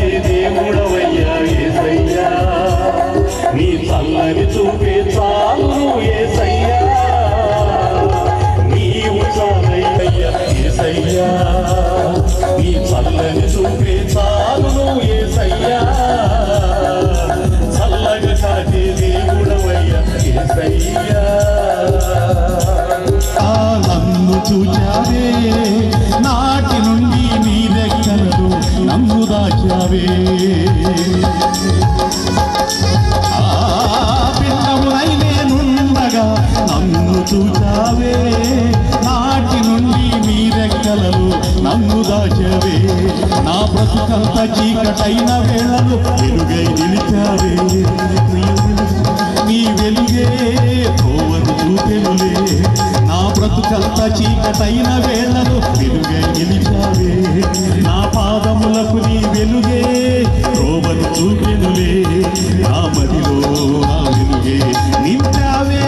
దేవుడవయ్యా యేసయ్యా నీ చల్లని చూపే చాలు యేసయ్యా నీవు చాలయ్యా యేసయ్యా నీ చల్లని చూపే చాలు యేసయ్యా చల్లగా కాచే దేవుడవయ్యా యేసయ్యా నన్ను చూచావే నాటి నుండి నీ రెక్కలు నన్ను దాచావే పిండములై నేనుండగా నన్ను చూచావే నాటి నుండి నీ రెక్కలలో నన్ను దాచవే నా బ్రతుకంత చీకటైన వేళలు వెలుగై నిలిచావే నీ వెలుగే తోవను చూపెనులే నా బ్రతుకంత చీకటైన వేళలు వెలుగై నిలిచావే నా పాదములకు నీ వెలుగే తోవను చూపెనులే నా మదిలో నా వెలుగే నింపావే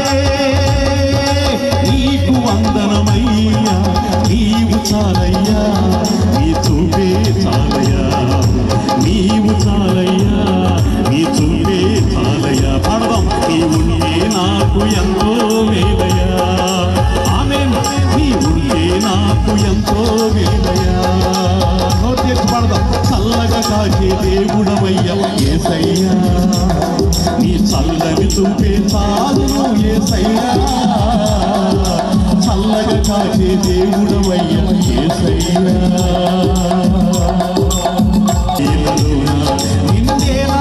నీకు వందనమయ్యా నీవు చాలయ్యా నీ చూపే చాలయ్యా నీవు చాలయ్యా నీ చూపే చాలయ్యా పడదాం నీ ఉంటే నాకు ఎంతో మేలయ్యా ఆమేన్ నీ ఉంటే నాకు ఎంతో మేలయ్యా నోటేసి పడదాం చల్లగా కాచే దేవుడవయ్యా యేసయ్యా నీ చల్లని చూపే చాలు యేసయ్యా చల్లగా కాచే దేవుడవయ్యా యేసయ్యా నిన్నేనా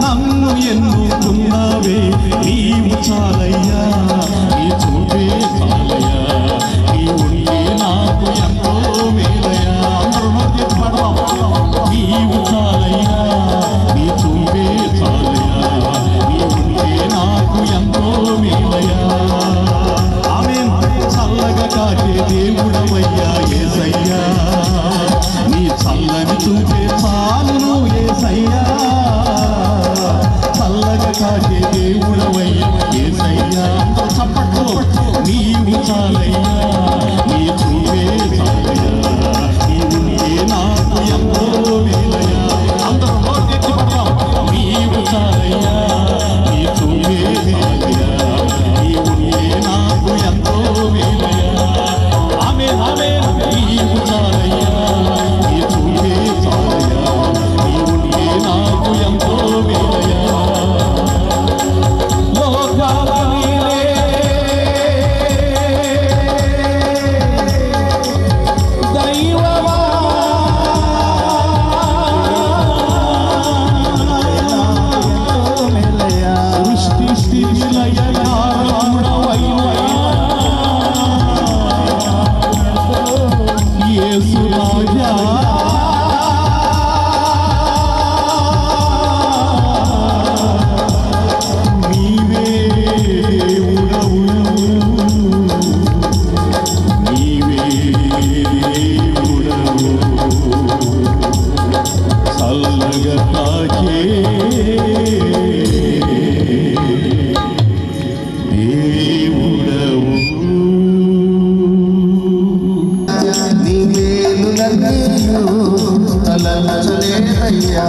నన్ను ఎన్నుకున్నావే నీవు చాలయ్యా నీ చూపే చాలయ్యా నీ ఉంటే నాకు ఎంతో మేలయ్యా అందరూ నోటి పడదాం నీవు చాలయ్యా నీ చూపే చాలయ్యా నీ ఉంటే నాకు ఎంతో మేలయ్యా ఆమేన్ చల్లగా కాచే దేవుడవయ్యా యేసయ్యా నీ చల్లని చూపే చాలును యేసయ్యా చల్లగా కాచే దేవుడవయ్యా యేసయ్యా చప్పట్లు నీవు చాలయ్యా నీ చూపే చాలయ్యా నీ ఉంటే నాకు ఎంతో కాచే దేవుడవు. నీ మేలులన్నీయు తలంచలేదయ్యా,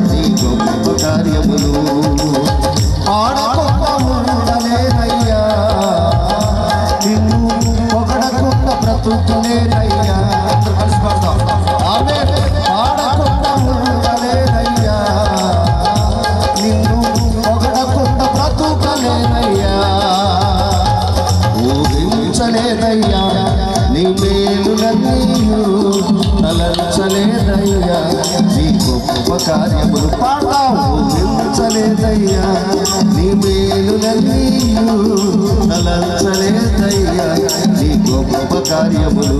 నీ గొప్ప కార్యములు ఆడకొప్పముండలేదయ్యా, నిన్ను పొగడకుండా బ్రతుకులేదయ్యా. ఆమె ఆడకొప్పముండలేదయ్యా, నిన్ను పొగడకుండా బ్రతుకలేదయ్యా, ఊహించలేదయ్యా నీ మేలులన్నీయు తలంచలేదయ్యా, నీ గొప్ప కార్యములు పాడతావు. ఊహించలేదయ్యా నీ మేలులన్నీయు తలంచలేదయ్యా, నీ గొప్ప కార్యములు.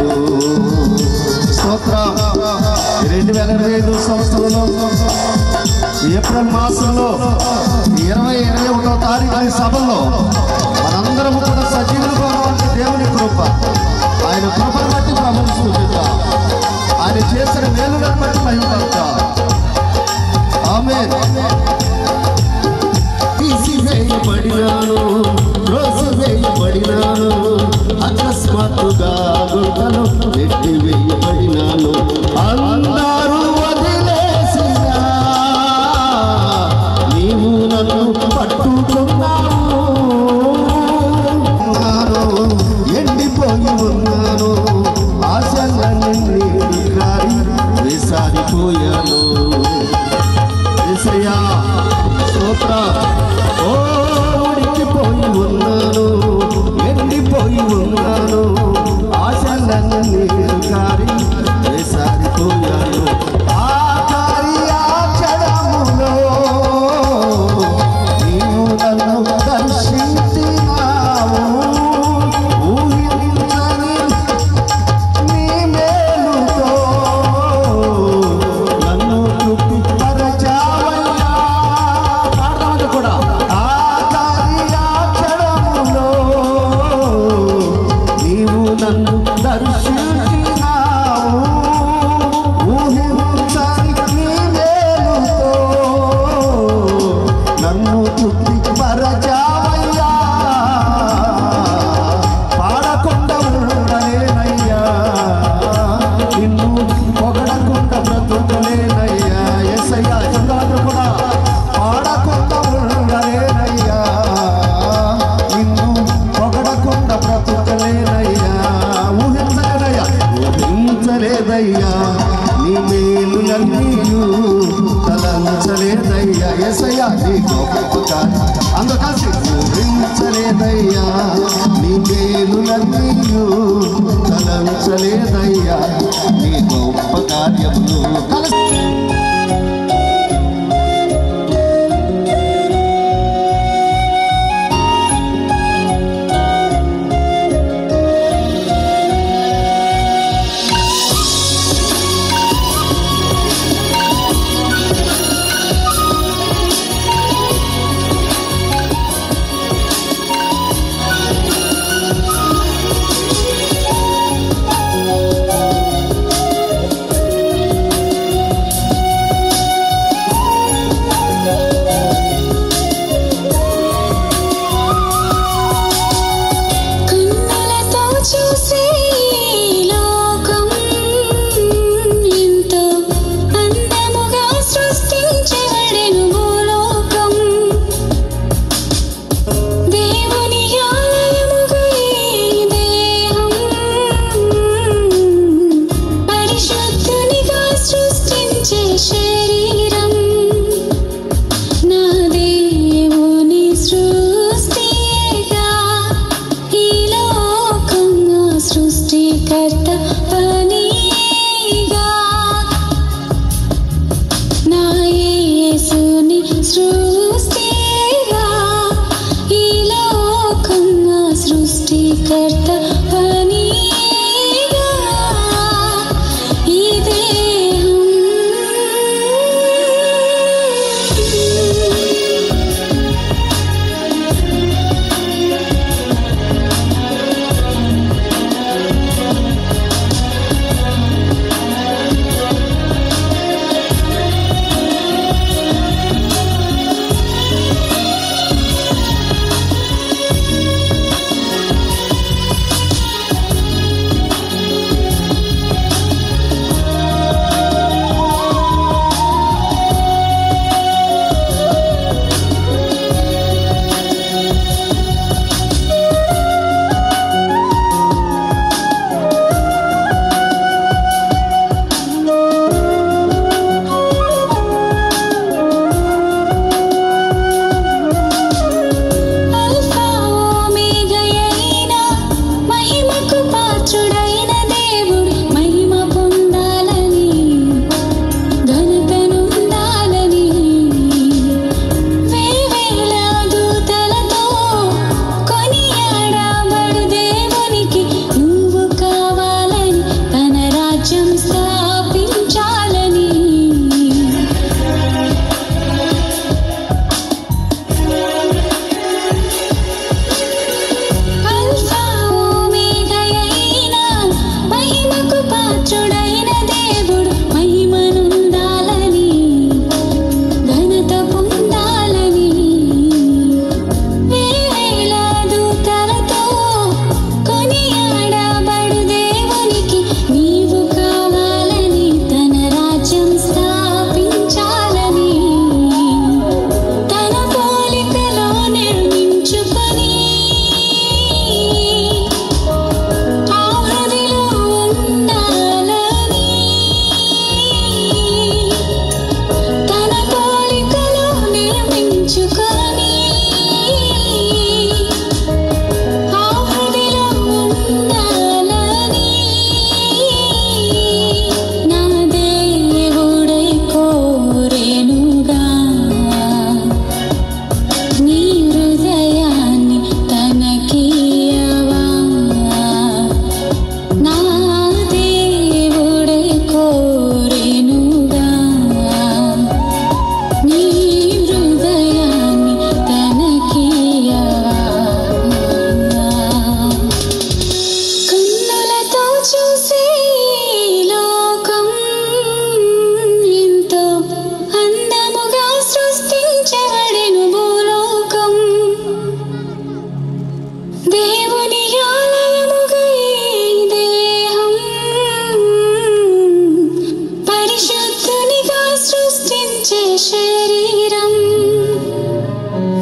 స్తోత్రం. 2025 సంవత్సరంలో ఏప్రిల్ మాసంలో 21వ తారీఖు సభలో మనందరము కూడా సజీవులుగా ఉన్నటువంటి దేవుని కృప, ఆయన కృపను బట్టి ప్రభువును స్తుతిద్దాం, ఆయన చేసిన మేలులను బట్టి మహిమపడతాం. ఆమేన్. తీసివేయబడినాను, త్రోసివేయబడినాను, అకస్మాత్తుగా గుంటలో నెట్టివేయబడినాను, అందరూ వదిలేసినా నీవు నన్ను పట్టుకున్నావు. ఎండిపోయి ఉన్నాను, ఆశలన్నీ కారి వేసారిపోయాను. యేసయ్యా స్తోత్రం. ఓ ఉడికిపోయి ఉన్నాను, ఎండిపోయి ఉన్నాను, ఆశలన్నీ కారి వేసారిపోయాను. ఆ కార్యాచరములో నీవు నన్ను దర్శించినావు, ఊహించని నీ మేలుతో నన్ను తృప్తిపరచావయ్యా. పాడదామంటే కూడా ఆ కార్యాచరములో నీవు నన్ను దర్శించినావు, ఊహించని నీ మేలుతో నన్ను తృప్తిపరచావయ్యా. పాడకుండా ఉండలేనయ్యా, నిన్ను పొగడకుండా బ్రతుకలేనయ్యా. యేసయ్యా చంద్రుడు కూడా పాడకుండా ఉండలేనయ్యా, నిన్ను పొగడకుండా బ్రతుకలేనయ్యా. ఊహించలేదయ్యా, ఊహించలేదయ్యా నీ మేలులన్నీయు తలంచలేదయ్యా. యేసయ్యా నీ గొప్ప కార్యం అందుకసి ఊహించలేదయ్యా నీ మేలులన్నీయు తలంచలేదయ్యా, నీ గొప్ప కార్యములు శరీరం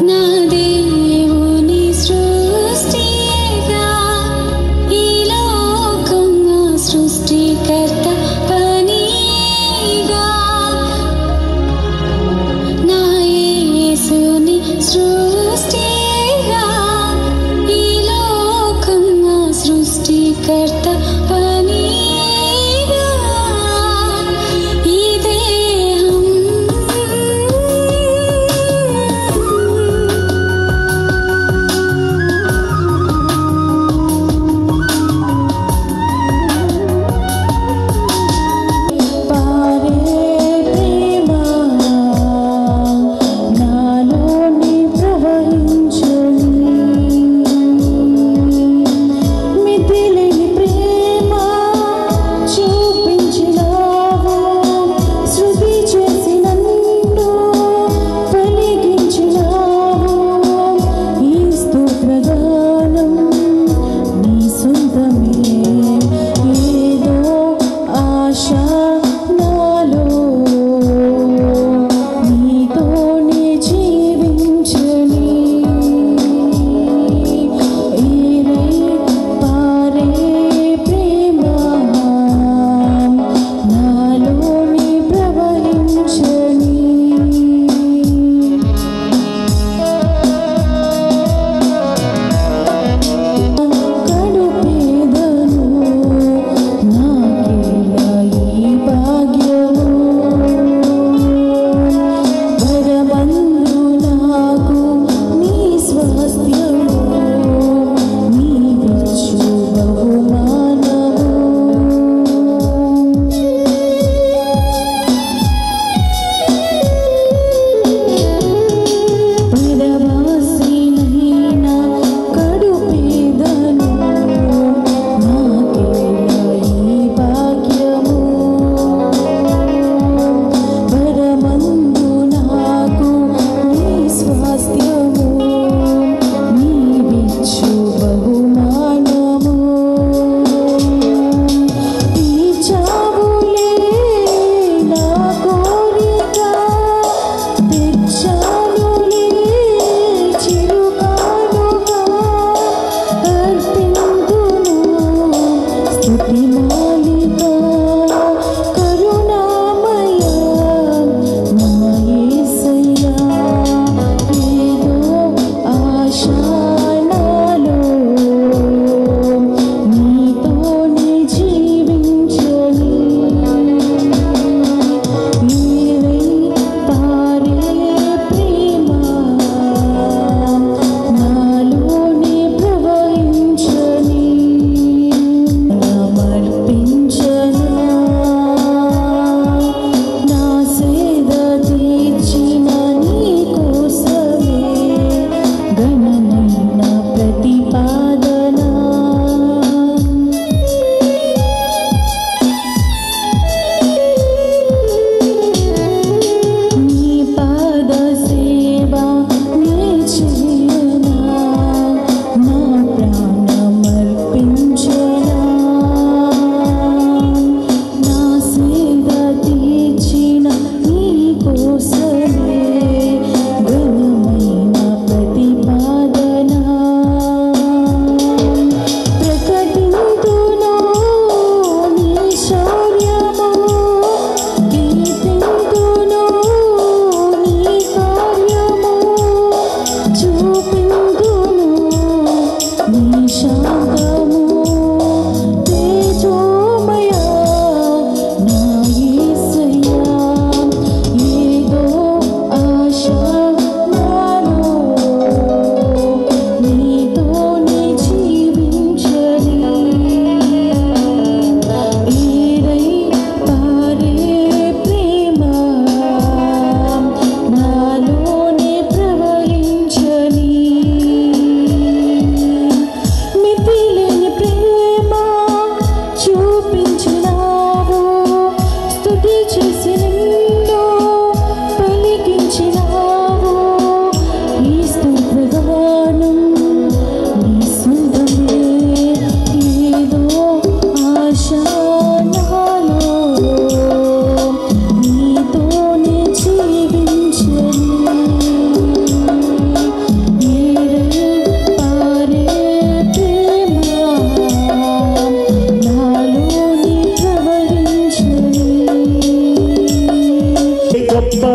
నా దేవుని సృష్టిగా ఈ లోకం నా సృష్టికర్త పనిగా నా యేసుని సృష్టిగా ఈ లోకం నా సృష్టికర్త పనిగా ఈ దేహం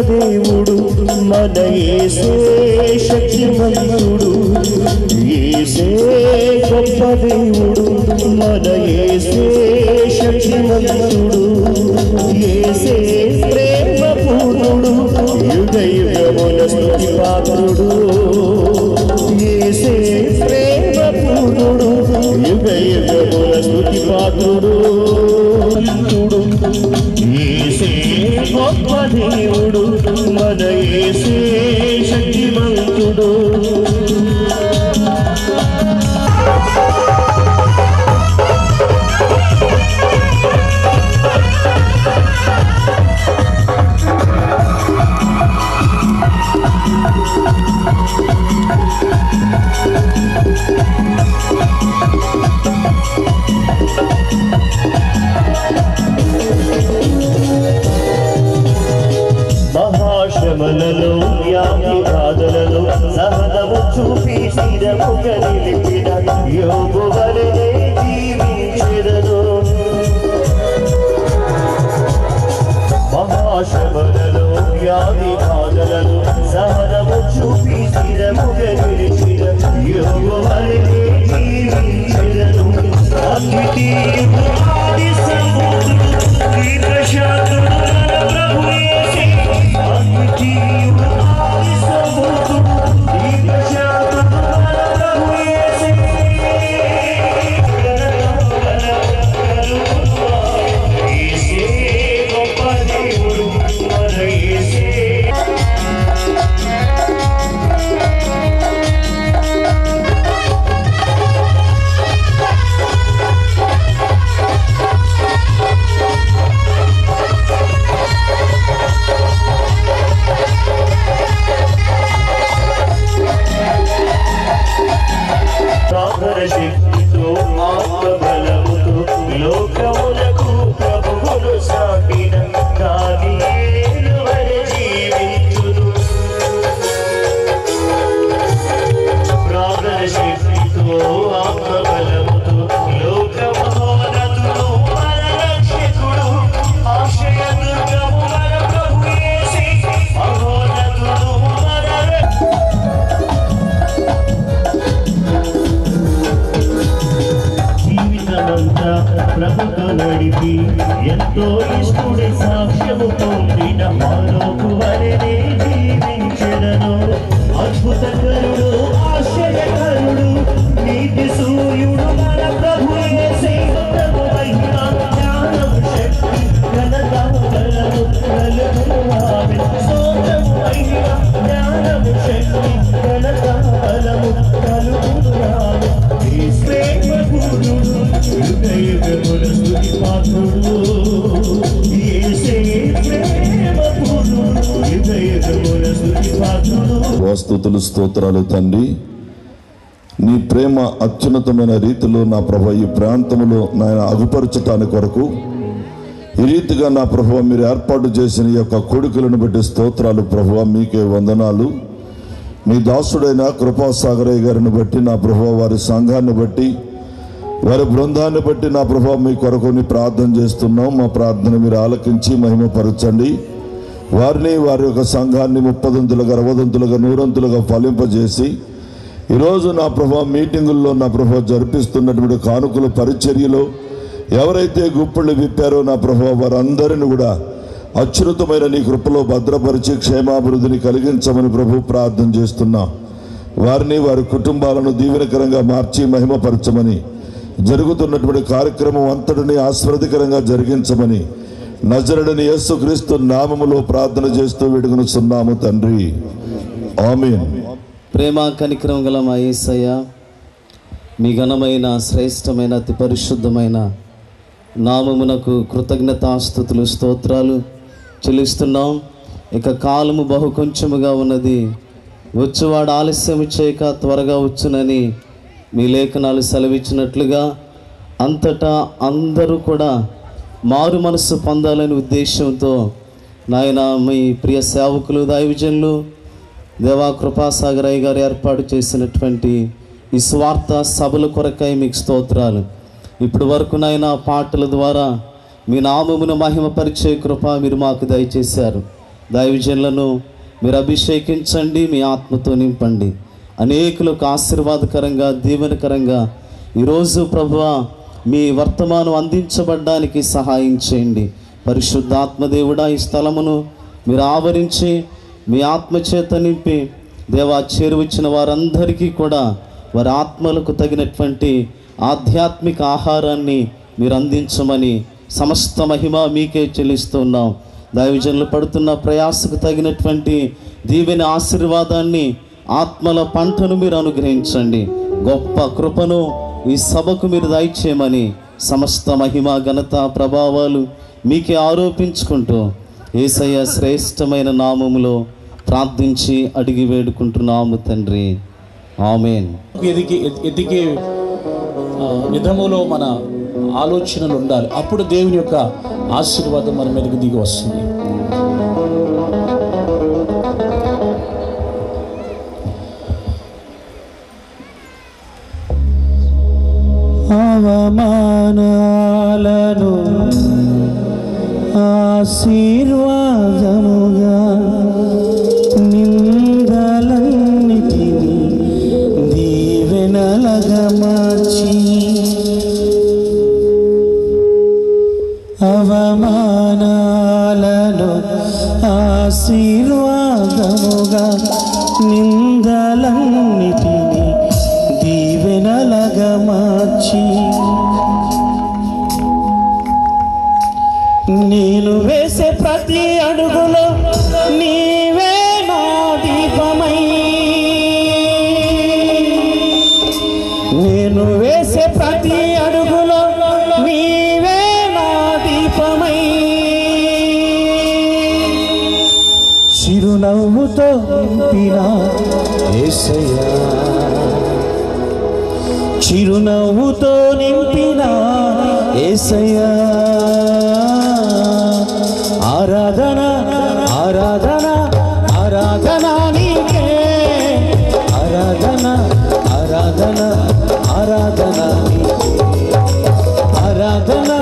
దేవుడు మన యేసే శక్తిమంతుడు యేసే గొప్ప దేవుడు మన యేసే శక్తిమంతుడు యేసే ప్రేమ పూర్ణుడు యుగ యుగముల స్తుతి పాత్రుడు యేసే ప్రేమ పూర్ణుడు యుగ యుగముల స్తుతి పాత్రుడు యేసే గొప్ప దేవుడు మన యేసే శక్తిమంతుడు మహాశ్రమలలో వ్యాధి బాధలలో సహనము చూపి స్థిరముగా నిలిపిన యోగు వలెనే జీవించెదను మహాశ్రమలలో వ్యాధి బాధలలో సహనము చూపి స్థిరముగా నిలిపిన యోగు వలెనే జీవించెదను అద్వితీయుడు సముద్రుడు ఈ ప్రశాంతుడు ప్రభు యేసే అద్వితీయుడు సముద్రుడు ఈ ప్రశాంతుడు ప్రభు యేసే యేసే గొప్ప దేవుడు మన యేసే శక్తితో ఆత్మబలముతో లోకములకు ప్రభువును సాటిన దానియేలు వలె జీవించును ప్రార్థన శక్తితో ఆత్మబలముతో లోకమహోన్నతుడు మన రక్షకుడు ఆశ్రయ దుర్గము మన ప్రభు యేసే మహోన్నతుడు మన జీవితమంతా ప్రభుతో నడిపి ఎంతో ఇష్టుడి సాక్ష్యము పొందిన మానవుకు వలెనే జీవించెదను అద్భుతకరుడు ఆశ్చర్యకరుడు నీతి సూర్యుడు మన ప్రభు యేసే మహిమ జ్ఞానము శక్తి ఘనత బలము కలుగును ఆమె స్తోత్రము మహిమ జ్ఞానము శక్తి ఘనత బలము కలుగును ఆమె ప్రేమ పూర్ణుడు యుగ యుగముల స్తుతి పాత్రుడు యేసే ప్రేమ పూర్ణుడు యుగ యుగముల స్తుతి పాత్రుడు స్తుతులు స్తోత్రాలు తండ్రి నీ ప్రేమ అత్యున్నతమైన రీతిలో నా ప్రభు ఈ ప్రాంతంలో నాయన అగుపరచటానికి కొరకు ఈ రీతిగా నా ప్రభు మీరు ఏర్పాటు చేసిన ఈ యొక్క కొడుకులను బట్టి స్తోత్రాలు ప్రభు మీకే వందనాలు మీ దాసుడైన కృపాసాగరయ్య గారిని బట్టి నా ప్రభు వారి సంఘాన్ని బట్టి వారి బృందాన్ని బట్టి నా ప్రభు మీ కొరకు ప్రార్థన చేస్తున్నాం మా ప్రార్థన మీరు ఆలకించి మహిమపరచండి వారిని వారి యొక్క సంఘాన్ని 30 60 100 ఫలింపజేసి ఈరోజు నా ప్రభు మీటింగుల్లో నా ప్రభు జరిపిస్తున్నటువంటి కానుకల పరిచర్యలో ఎవరైతే గుప్పళ్ళు విప్పారో నా ప్రభు వారందరిని కూడా అత్యున్నతమైన నీ కృపలో భద్రపరిచి క్షేమాభివృద్ధిని కలిగించమని ప్రభు ప్రార్థన చేస్తున్నాం వారిని వారి కుటుంబాలను దీవెనకరంగా మార్చి మహిమపరచమని జరుగుతున్నటువంటి కార్యక్రమం అంతటిని ఆశీర్వాదకరంగా జరిగించమని నజరుడైన యేసుక్రీస్తు నామములో ప్రార్థన చేస్తూ వేడుకొనుచున్నాము తండ్రి ఆమేన్. ప్రేమ కనికరం గల మా యేసయ్య మీ ఘనమైన శ్రేష్టమైన అతి పరిశుద్ధమైన నామమునకు కృతజ్ఞతాస్తుతులు స్తోత్రాలు చెల్లిస్తున్నాం. ఇక కాలము బహు కొంచెముగా ఉన్నది, వచ్చేవాడు ఆలస్యం చేయక త్వరగా వచ్చునని మీ లేఖనాలు సెలవిచ్చినట్లుగా అంతటా అందరూ కూడా మారు మనసు పొందాలని ఉద్దేశంతో నాయన మీ ప్రియ సేవకులు దైవజనులు దేవా కృపాసాగరయ్య గారు ఏర్పాటు చేసినటువంటి ఈ స్వార్థ సభల కొరకై మీకు స్తోత్రాలు. ఇప్పటి వరకు నాయన పాటల ద్వారా మీ నామమును మహిమపరిచే కృప మీరు మాకు దయచేశారు. దైవజనులను మీరు అభిషేకించండి, మీ ఆత్మతో నింపండి. అనేకులకు ఆశీర్వాదకరంగా దీవెనకరంగా ఈరోజు ప్రభువా మీ వర్తమానం అందించబడ్డానికి సహాయం చేయండి. పరిశుద్ధాత్మదేవుడా, ఈ స్థలమును మీరు ఆవరించి మీ ఆత్మచేత నింపి దేవా చేరువచ్చిన వారందరికీ కూడా వారి ఆత్మలకు తగినటువంటి ఆధ్యాత్మిక ఆహారాన్ని మీరు అందించమని సమస్త మహిమ మీకే చెల్లిస్తున్నాం. దైవజనులు పడుతున్న ప్రయాసకు తగినటువంటి దీవెన ఆశీర్వాదాన్ని, ఆత్మల పంటను మీరు అనుగ్రహించండి. గొప్ప కృపను ఈ సభకు మీరు దయచేయమని సమస్త మహిమ ఘనత ప్రభావాలు మీకే ఆరోపించుకుంటూ యేసయ్య శ్రేష్టమైన నామములో ప్రార్థించి అడిగి వేడుకుంటున్నాము తండ్రి, ఆమేన్. ఎదిగే విధములో మన ఆలోచనలు ఉండాలి. అప్పుడు దేవుని యొక్క ఆశీర్వాదం మన మీదకి దిగి వస్తుంది. అవమానాలను ఆశీర్వాదముగా, నిందలన్నిటినీ దీవెనలుగా మార్చి, అవమానాలను ఆశీర్వాదముగా, నిందలన్నిటినీ దీవెనలుగా మార్చి, నేను వేసే ప్రతి అడుగులో నీవే నా దీపమై, నేను వేసే ప్రతి అడుగులో నీవే నా దీపమై, చిరునవ్వుతో నింపిన యేసయ్యా, చిరునవ్వుతో నింపిన యేసయ్యా, ఆరాధన ఆరాధన ఆరాధన నీకే, ఆరాధన ఆరాధన ఆరాధన నీకే, ఆరాధన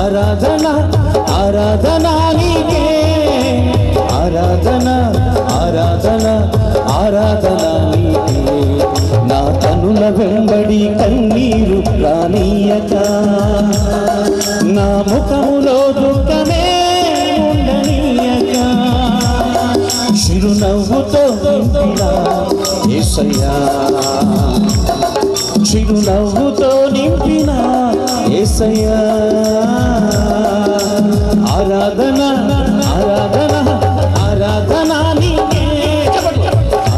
ఆరాధన ఆరాధన నీకే, ఆరాధన ఆరాధన ఆరాధన నీకే. నా కనుల వెంబడి కన్నీరు రానీయక, నా ముఖములో దుఃఖమే ఉండనీయక, చిరునవ్వుతో నింపిన యేసయ్యా, చిరునవ్వుతో నింపిన యేసయ్యా, ఆరాధన ఆరాధన ఆరాధన నీకే,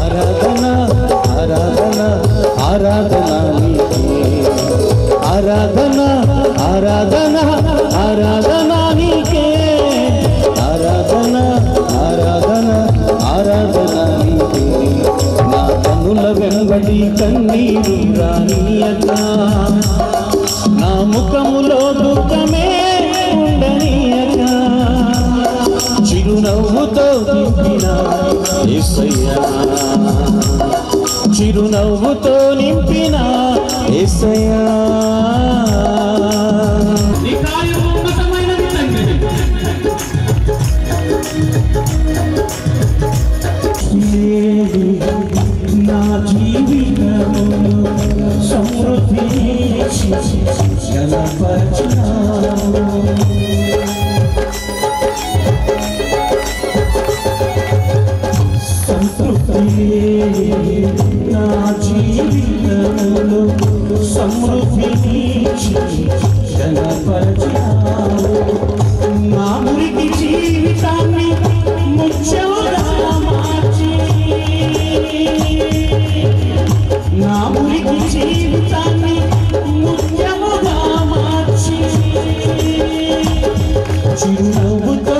ఆరాధన ఆరాధన ఆరాధన నీకే, ఆరాధన ఆరాధన ఆరాధన నీకే, ఆరాధన ఆరాధన ఆరాధన నీకే. నా కన్నుల వెంబడి కన్నీరు రానీయక, నా ముఖములో దుఃఖమే ఉండనీయక, చిరునవ్వుతో నింపిన యేసయ్యా, చిరునవ్వుతో నింపిన యేసయ్యా. నా జీవితమును సమృద్ధి నా జీవితమును సమృద్ధి జనపరచావు, నా మురికి జీవితాన్ని ముఖ్యంగా మార్చి, నా మురికి జీవితాన్ని ముఖ్యముగా మార్చి, చిరునవ్వుతో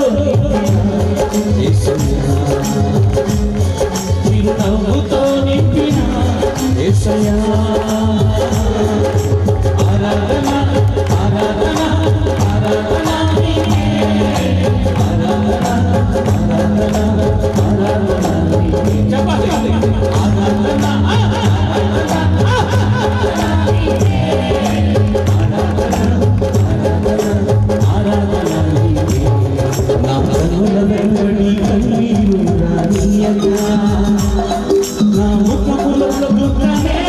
చిరునవ్వుతో నింపిన యేసయ్యా, ఆరాధన ఆరాధన కన్నీరు రానియగా నా ముఖములో దుఃఖమే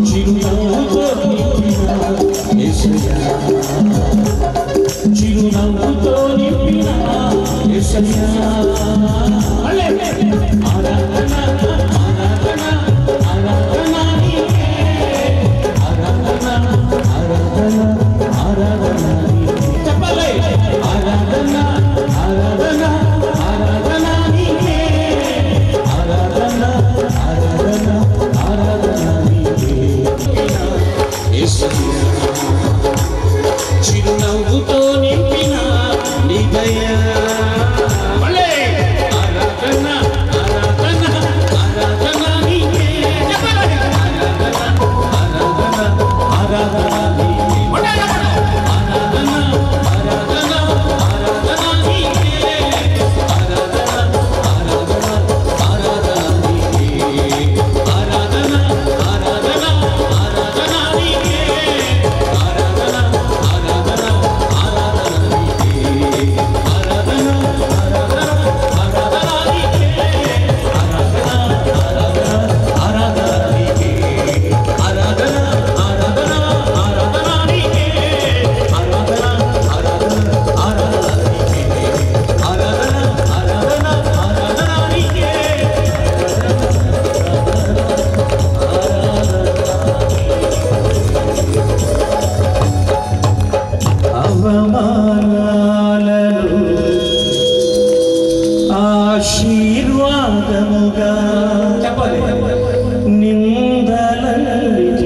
చిరునవ్వుతో నింపిన యేసయ్యా చిరునవ్వుతో నింపిన యేసయ్యా ఆరాధన ఆరాధన ఆరాధన నీకే ఆరాధన ఆరాధన ఆరాధన నీకే చెప్పలే ఆరాధన ఆరాధన ఆరాధన నీకే ఆరాధన ఆరాధన ఆరాధన నీకే యేసయ్యా చిరునవ్వుతో నింపిన నీ దయా ఆరాధన ఆరాధన ఆరాధన నీకే ఆరాధన ఆరాధన ఆరాధన నీకే ఆరాధన ఆరాధన ఆరాధన నీకే ఆరాధన ఆరాధన ఆరాధన నీకే ఆరాధన ఆరాధన ఆరాధన నీకే ఆరాధన ఆరాధన ఆరాధన నీకే ఆరాధన అవమానాలను ఆశీర్వాదముగా నిందలన్నిటిని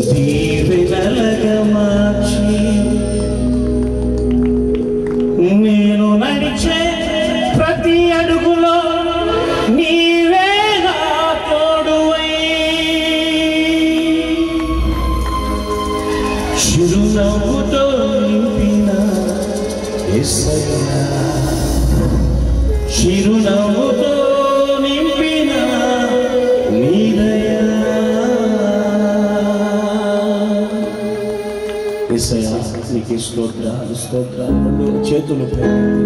దీవెనలుగా మార్చి నేను నడిచే ప్రతి అడుగులో నీవే నా తోడువై చిరునవ్వుతో నింపిన యేసయ్యా చిరునవ్వుతో నింపిన నీ దయా యేసయ్యా నీకు స్తోత్రాలు స్తోత్రాలు చేతులు పైకి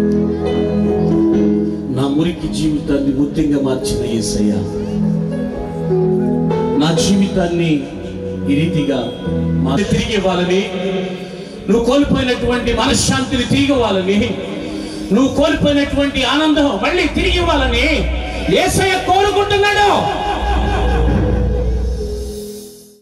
నా మురికి జీవితాన్ని ముద్దంగా మార్చిన యేసయ్యా నా జీవితాన్ని ఈ రీతిగా తిరిగి ఇవ్వాలని నువ్వు కోల్పోయినటువంటి మనశ్శాంతిని తిరిగి ఇవ్వాలని నువ్వు కోల్పోయినటువంటి ఆనందం మళ్ళీ తిరిగి ఇవ్వాలని యేసయ్య కోరుకుంటున్నాడు.